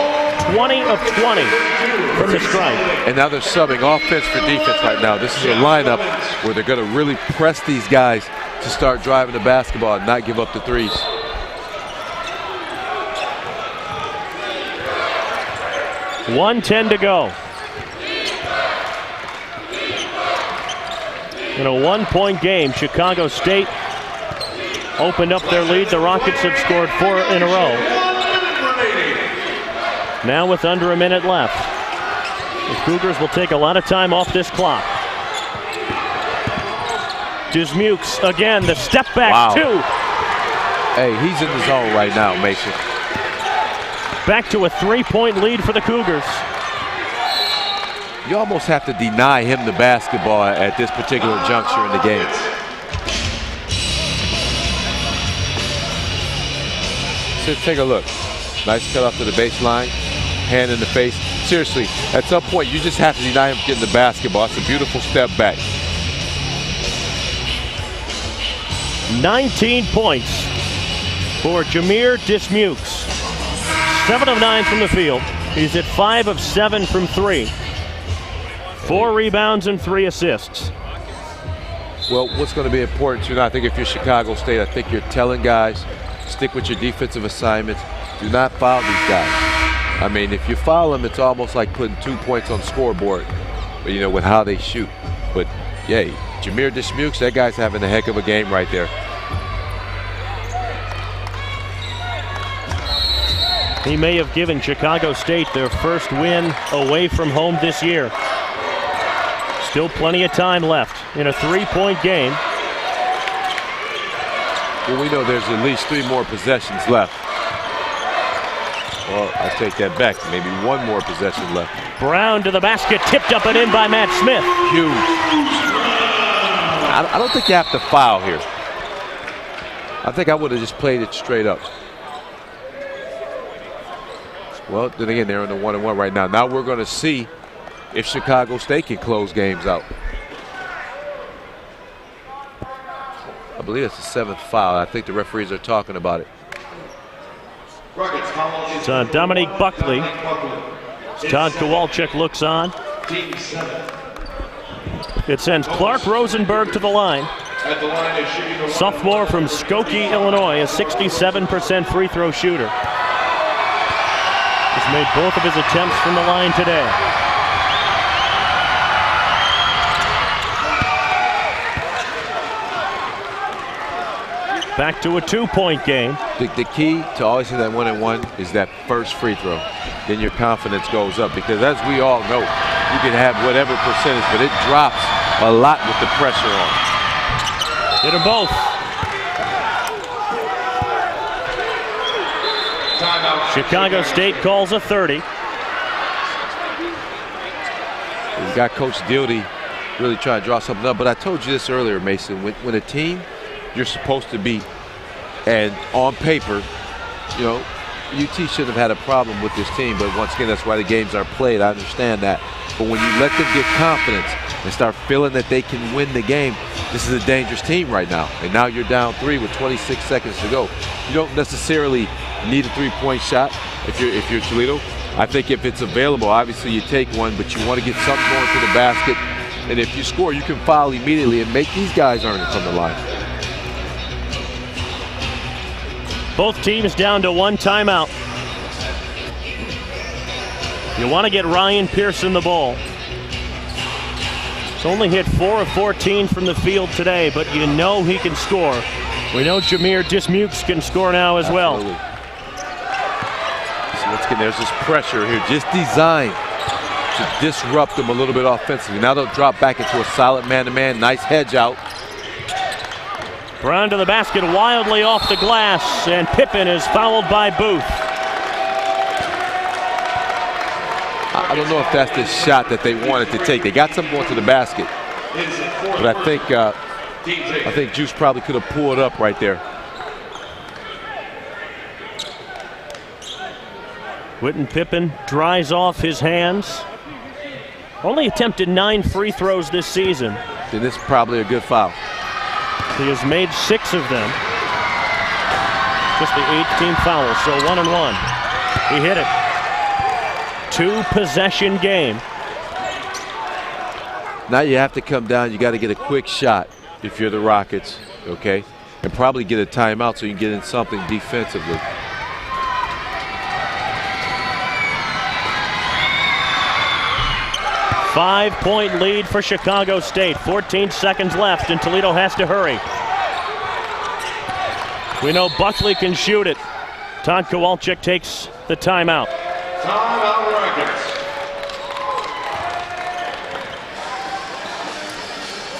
20 of 20 from the stripe. And now they're subbing offense for defense right now. This is a lineup where they're going to really press these guys to start driving the basketball and not give up the threes. $1:10 to go. In a 1-point game, Chicago State opened up their lead. The Rockets have scored 4 in a row. Now with under a minute left, the Cougars will take a lot of time off this clock. Dismukes again, the step back 2. Hey, he's in the zone right now, Mason. Back to a 3-point lead for the Cougars. You almost have to deny him the basketball at this particular juncture in the game. So take a look. Nice cut off to the baseline. Hand in the face. Seriously, at some point, you just have to deny him getting the basketball. It's a beautiful step back. 19 points for Jamere Dismukes. 7 of 9 from the field. He's at 5 of 7 from 3. 4 rebounds and 3 assists. Well, what's going to be important too, I think if you're Chicago State, I think you're telling guys, stick with your defensive assignments. Do not foul these guys. I mean, if you foul them, it's almost like putting 2 points on the scoreboard, you know, with how they shoot. But, yeah, Jamere Dismukes, that guy's having a heck of a game right there. He may have given Chicago State their first win away from home this year. Still plenty of time left in a 3-point game. Well, we know there's at least 3 more possessions left. Well, I take that back. Maybe 1 more possession left. Brown to the basket, tipped up and in by Matt Smith. Huge. I don't think you have to foul here. I think I would have just played it straight up. Well, then again, they're in the 1-1 right now. Now we're going to see if Chicago State can close games out. I believe it's the 7th foul. I think the referees are talking about it. It's on Dominique Buckley. Todd Kowalczyk looks on. It sends Clark Rosenberg to the line. Sophomore from Skokie, Illinois, a 67% free throw shooter. He's made both of his attempts from the line today. Back to a 2-point game. The key to always hit that 1-1 is that first free throw. Then your confidence goes up, because as we all know, you can have whatever percentage, but it drops a lot with the pressure on. Hit them both. Chicago State calls a 30. We've got Coach Dildy really trying to draw something up, but I told you this earlier, Mason, when a team you're supposed to beat, and on paper, you know, UT shouldn't have had a problem with this team, but once again, that's why the games are played. I understand that. But when you let them get confidence and start feeling that they can win the game, this is a dangerous team right now. And now you're down 3 with 26 seconds to go. You don't necessarily need a 3-point shot if you're Toledo. I think if it's available, obviously you take one, but you want to get something going to the basket. And if you score, you can foul immediately and make these guys earn it from the line. Both teams down to 1 timeout. You want to get Ryan Pearson the ball. He's only hit 4 of 14 from the field today, but you know he can score. We know Jamere Dismukes can score now as well. So once again, there's this pressure here, just designed to disrupt them a little bit offensively. Now they'll drop back into a solid man-to-man. Nice hedge out. Brown to the basket, wildly off the glass, and Pippen is fouled by Booth. I don't know if that's the shot that they wanted to take. They got something going to the basket, but I think Juice probably could have pulled up right there. Quentin Pippen dries off his hands. Only attempted 9 free throws this season. Then this is probably a good foul. He has made 6 of them. Just the 18th foul, so 1-1. He hit it. 2-possession game. Now you have to come down. You got to get a quick shot if you're the Rockets, okay? And probably get a timeout so you can get in something defensively. Five-point lead for Chicago State. 14 seconds left, and Toledo has to hurry. We know Buckley can shoot it. Todd Kowalczyk takes the timeout. Timeout Rockets.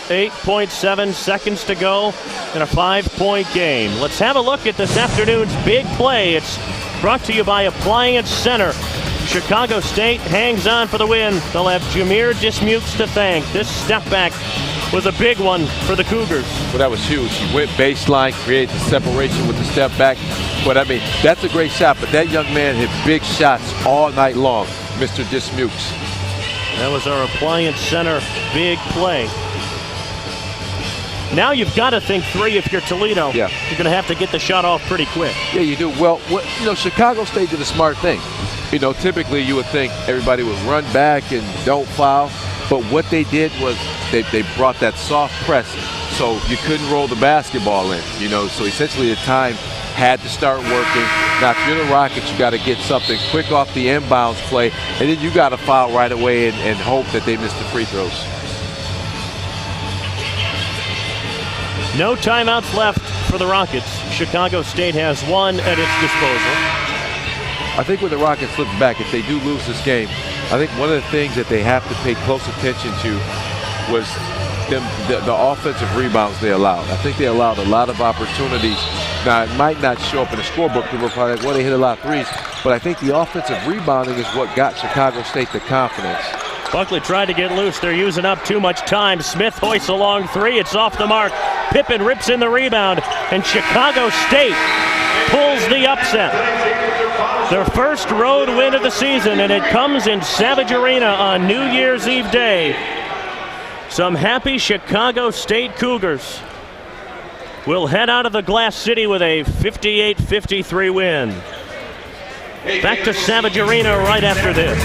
8.7 seconds to go in a 5-point game. Let's have a look at this afternoon's big play. It's brought to you by Appliance Center. Chicago State hangs on for the win. They'll have Jamere Dismukes to thank. This step back was a big one for the Cougars. Well, that was huge. He went baseline, created the separation with the step back. But I mean, that's a great shot, but that young man hit big shots all night long, Mr. Dismukes. That was our Appliance Center big play. Now you've got to think 3 if you're Toledo. Yeah. You're going to have to get the shot off pretty quick. Yeah, you do. Well, you know, Chicago State did a smart thing. You know, typically you would think everybody would run back and don't foul. But what they did was they brought that soft press so you couldn't roll the basketball in, So essentially the time had to start working. Now, if you're the Rockets, you got to get something quick off the inbounds play, and then you got to foul right away and hope that they miss the free throws. No timeouts left for the Rockets. Chicago State has one at its disposal. I think when the Rockets look back, if they do lose this game, I think one of the things that they have to pay close attention to was the offensive rebounds they allowed. I think they allowed a lot of opportunities. Now, it might not show up in the scorebook. People are probably like, well, they hit a lot of threes. But I think the offensive rebounding is what got Chicago State the confidence. Buckley tried to get loose. They're using up too much time. Smith hoists a long three. It's off the mark. Pippen rips in the rebound. And Chicago State pulls the upset. Their first road win of the season, and it comes in Savage Arena on New Year's Eve Day. Some happy Chicago State Cougars will head out of the Glass City with a 58-53 win. Back to Savage Arena right after this.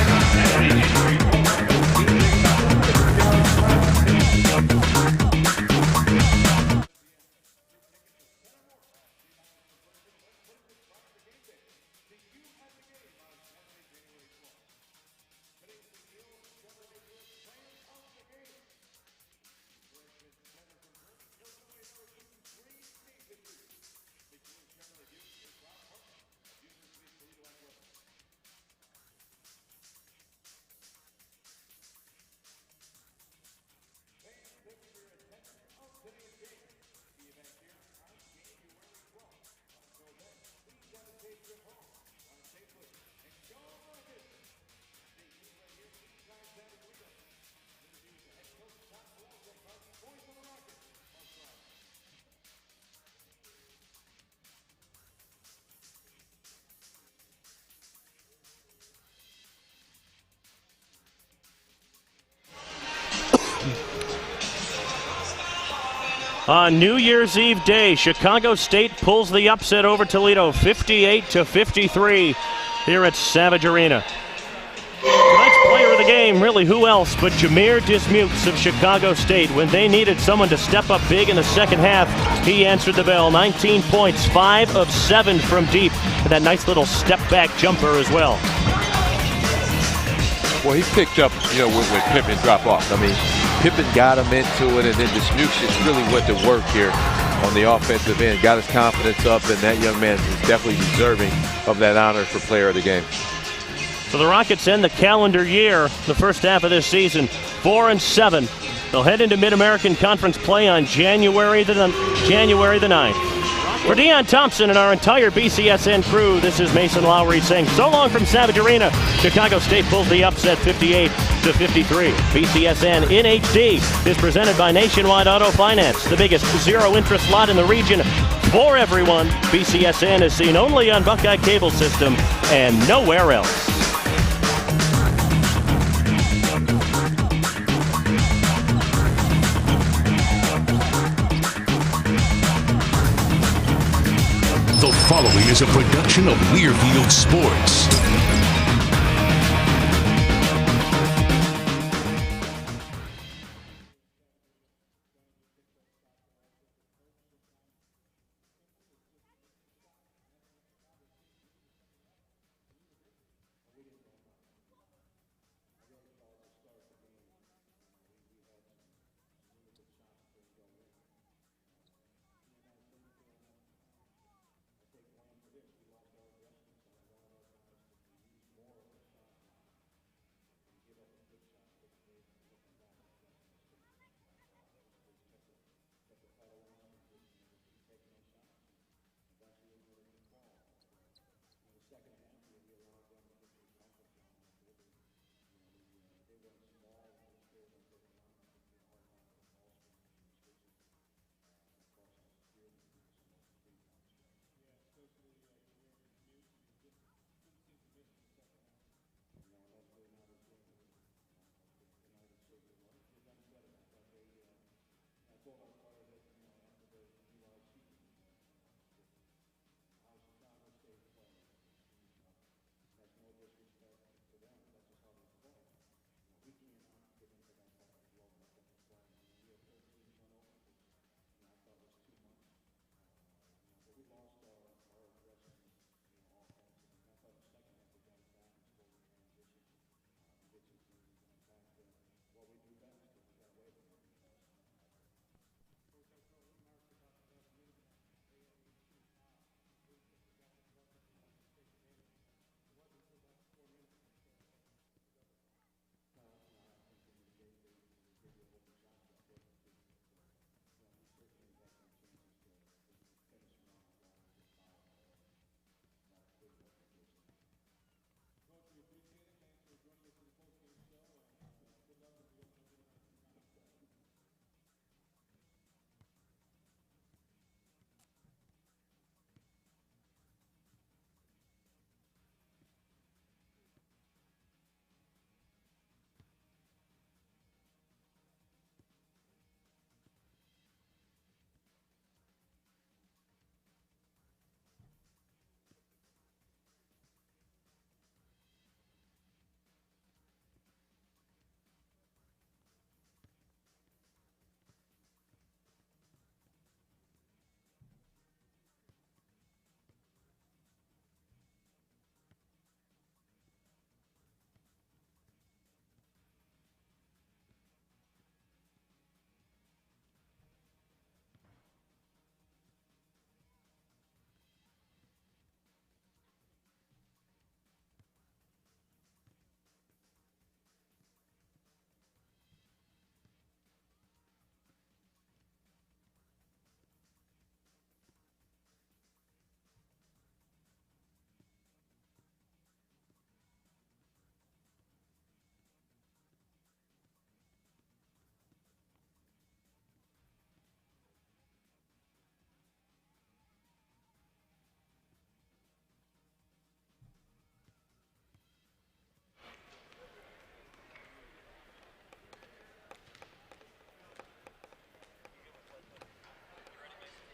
On New Year's Eve Day, Chicago State pulls the upset over Toledo, 58-53 here at Savage Arena. Tonight's player of the game, really who else but Jamere Dismukes of Chicago State. When they needed someone to step up big in the second half, he answered the bell. 19 points, 5 of 7 from deep, and that nice little step-back jumper as well. Well, he picked up, when Pippen dropped off. I mean, Pippen got him into it, and then Dismukes just really went to work here on the offensive end. Got his confidence up, and that young man is definitely deserving of that honor for player of the game. So the Rockets end the calendar year, the first half of this season, 4-7. They'll head into Mid-American Conference play on January the 9th. For Deion Thompson and our entire BCSN crew, this is Mason Lowry saying so long from Savage Arena. Chicago State pulls the upset 58-53. BCSN in HD is presented by Nationwide Auto Finance, the biggest zero-interest lot in the region for everyone. BCSN is seen only on Buckeye Cable System and nowhere else. The following is a production of Learfield Sports.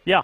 Yeah.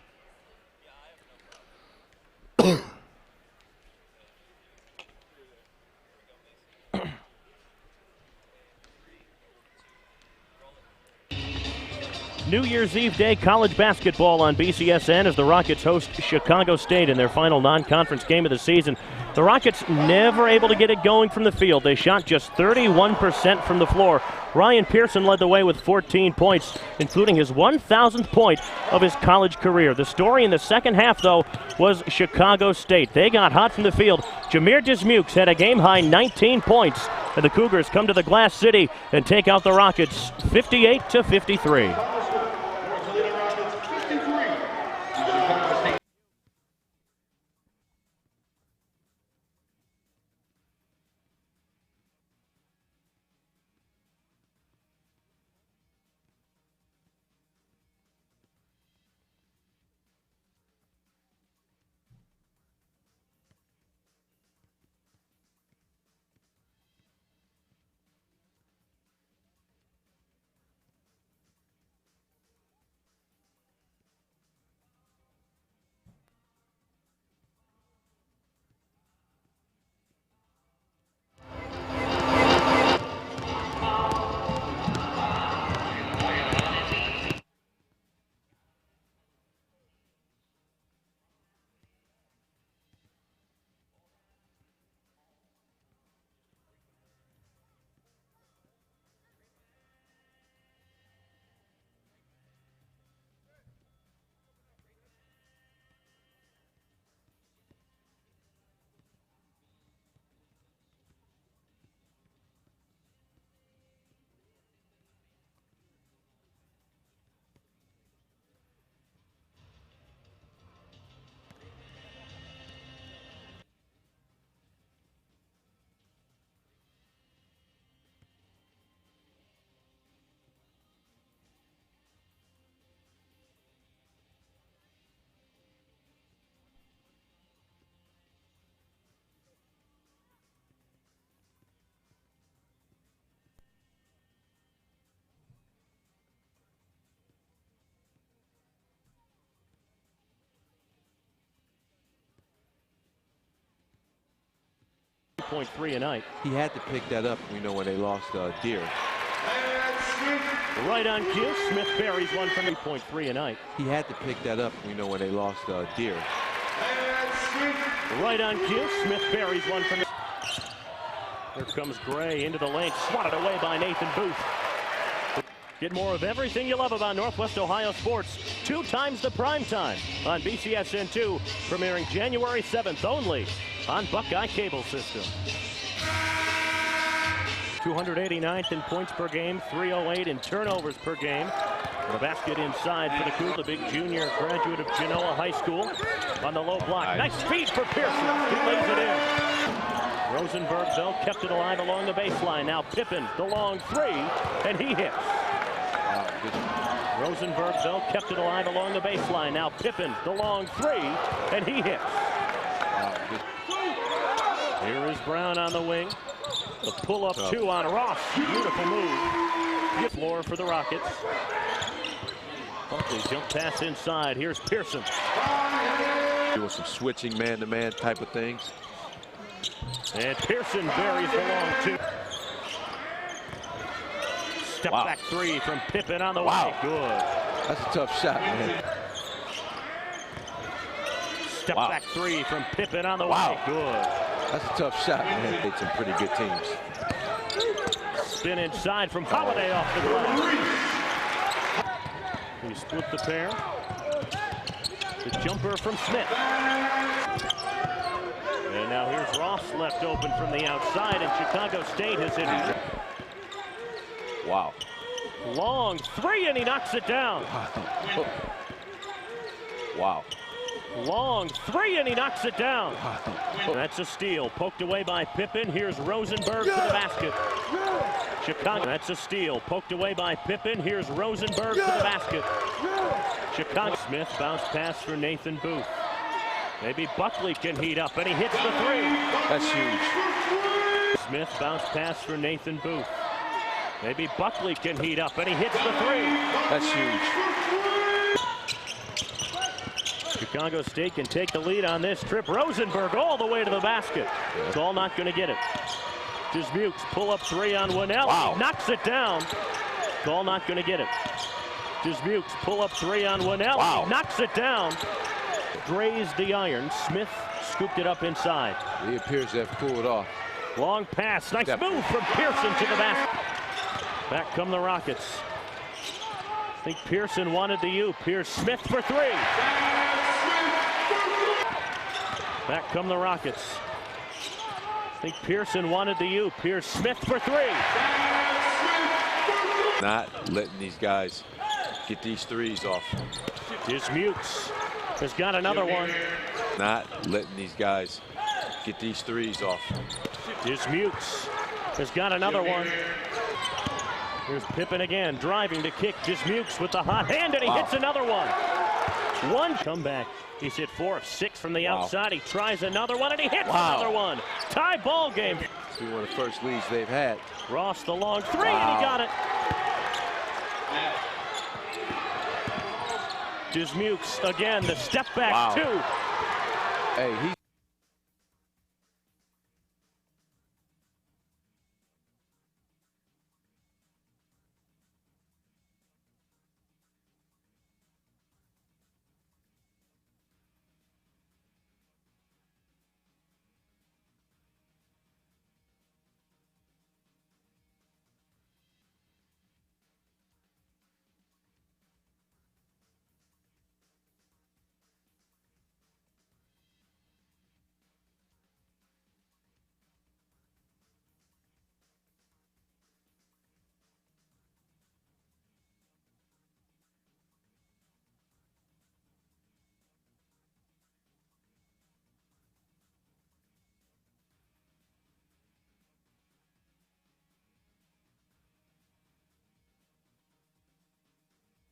New Year's Eve day college basketball on BCSN as the Rockets host Chicago State in their final non-conference game of the season. The Rockets never able to get it going from the field. They shot just 31% from the floor. Ryan Pearson led the way with 14 points, including his 1,000th point of his college career. The story in the second half, though, was Chicago State. They got hot from the field. Jamere Dismukes had a game-high 19 points, and the Cougars come to the Glass City and take out the Rockets 58-53. 3 a night. He had to pick that up, when they lost Deer. Right on cue, Smith buries one from 3.3 a night. He had to pick that up, when they lost Deer. Right on cue, Smith buries one from the... Here comes Gray into the lane, swatted away by Nathan Booth. Get more of everything you love about Northwest Ohio sports 2 times the prime time on BCSN2, premiering January 7th only on Buckeye Cable System. 289th in points per game, 308 in turnovers per game. The basket inside for the Cougars, the big junior graduate of Genoa High School on the low block. Nice feed for Pearson. He lays it in. Rosenberg, though, kept it alive along the baseline. Now Pippen, the long 3, and he hits. Rosenberg, though, kept it alive along the baseline. Now Pippen, the long 3, and he hits. Here is Brown on the wing. The pull-up 2 on Ross. Beautiful move. Floor for the Rockets. Buckley jump pass inside. Here's Pearson. Doing some switching man-to-man type of things. And Pearson buries the long 2. Step back 3 from Pippen on the way. Good. That's a tough shot, man. Step back 3 from Pippen on the way. Good. That's a tough shot, man. Played some pretty good teams. Spin inside from Holiday off the glass. He split the pair. The jumper from Smith. And now here's Ross left open from the outside, and Chicago State has hit it. Wow. Long 3, and he knocks it down. Wow. Long 3, and he knocks it down. That's a steal. Poked away by Pippen. Here's Rosenberg to the basket. Chicago. That's a steal. Poked away by Pippen. Here's Rosenberg to the basket. Chicago. Smith bounce pass for Nathan Booth. Maybe Buckley can heat up, and he hits the 3. That's huge. Smith bounce pass for Nathan Booth. Maybe Buckley can heat up, and he hits the 3. That's huge. Chicago State can take the lead on this trip. Rosenberg all the way to the basket. Call not going to get it. Dismukes pull up three on Winnell. Wow. Knocks it down. Call not going to get it. Dismukes pull up three on Winnell. Wow. Knocks it down. Grazed the iron. Smith scooped it up inside. He appears to have pulled off. Long pass. Nice move from Pearson to the basket. Back come the Rockets. I think Pearson wanted the U. Pierce Smith for three. Back come the Rockets. I think Pearson wanted the U. Pierce Smith for three. Not letting these guys get these threes off. Dismukes has got another one. Not letting these guys get these threes off. Dismukes has got another one. Here's Pippen again, driving to kick. Dismukes with the hot hand, and he hits another one. One comeback. He's hit 4 of 6 from the outside. He tries another one, and he hits another one. Tie ball game. One of the first leads they've had. Ross the long three, and he got it. Dismukes again, the step back two. Hey,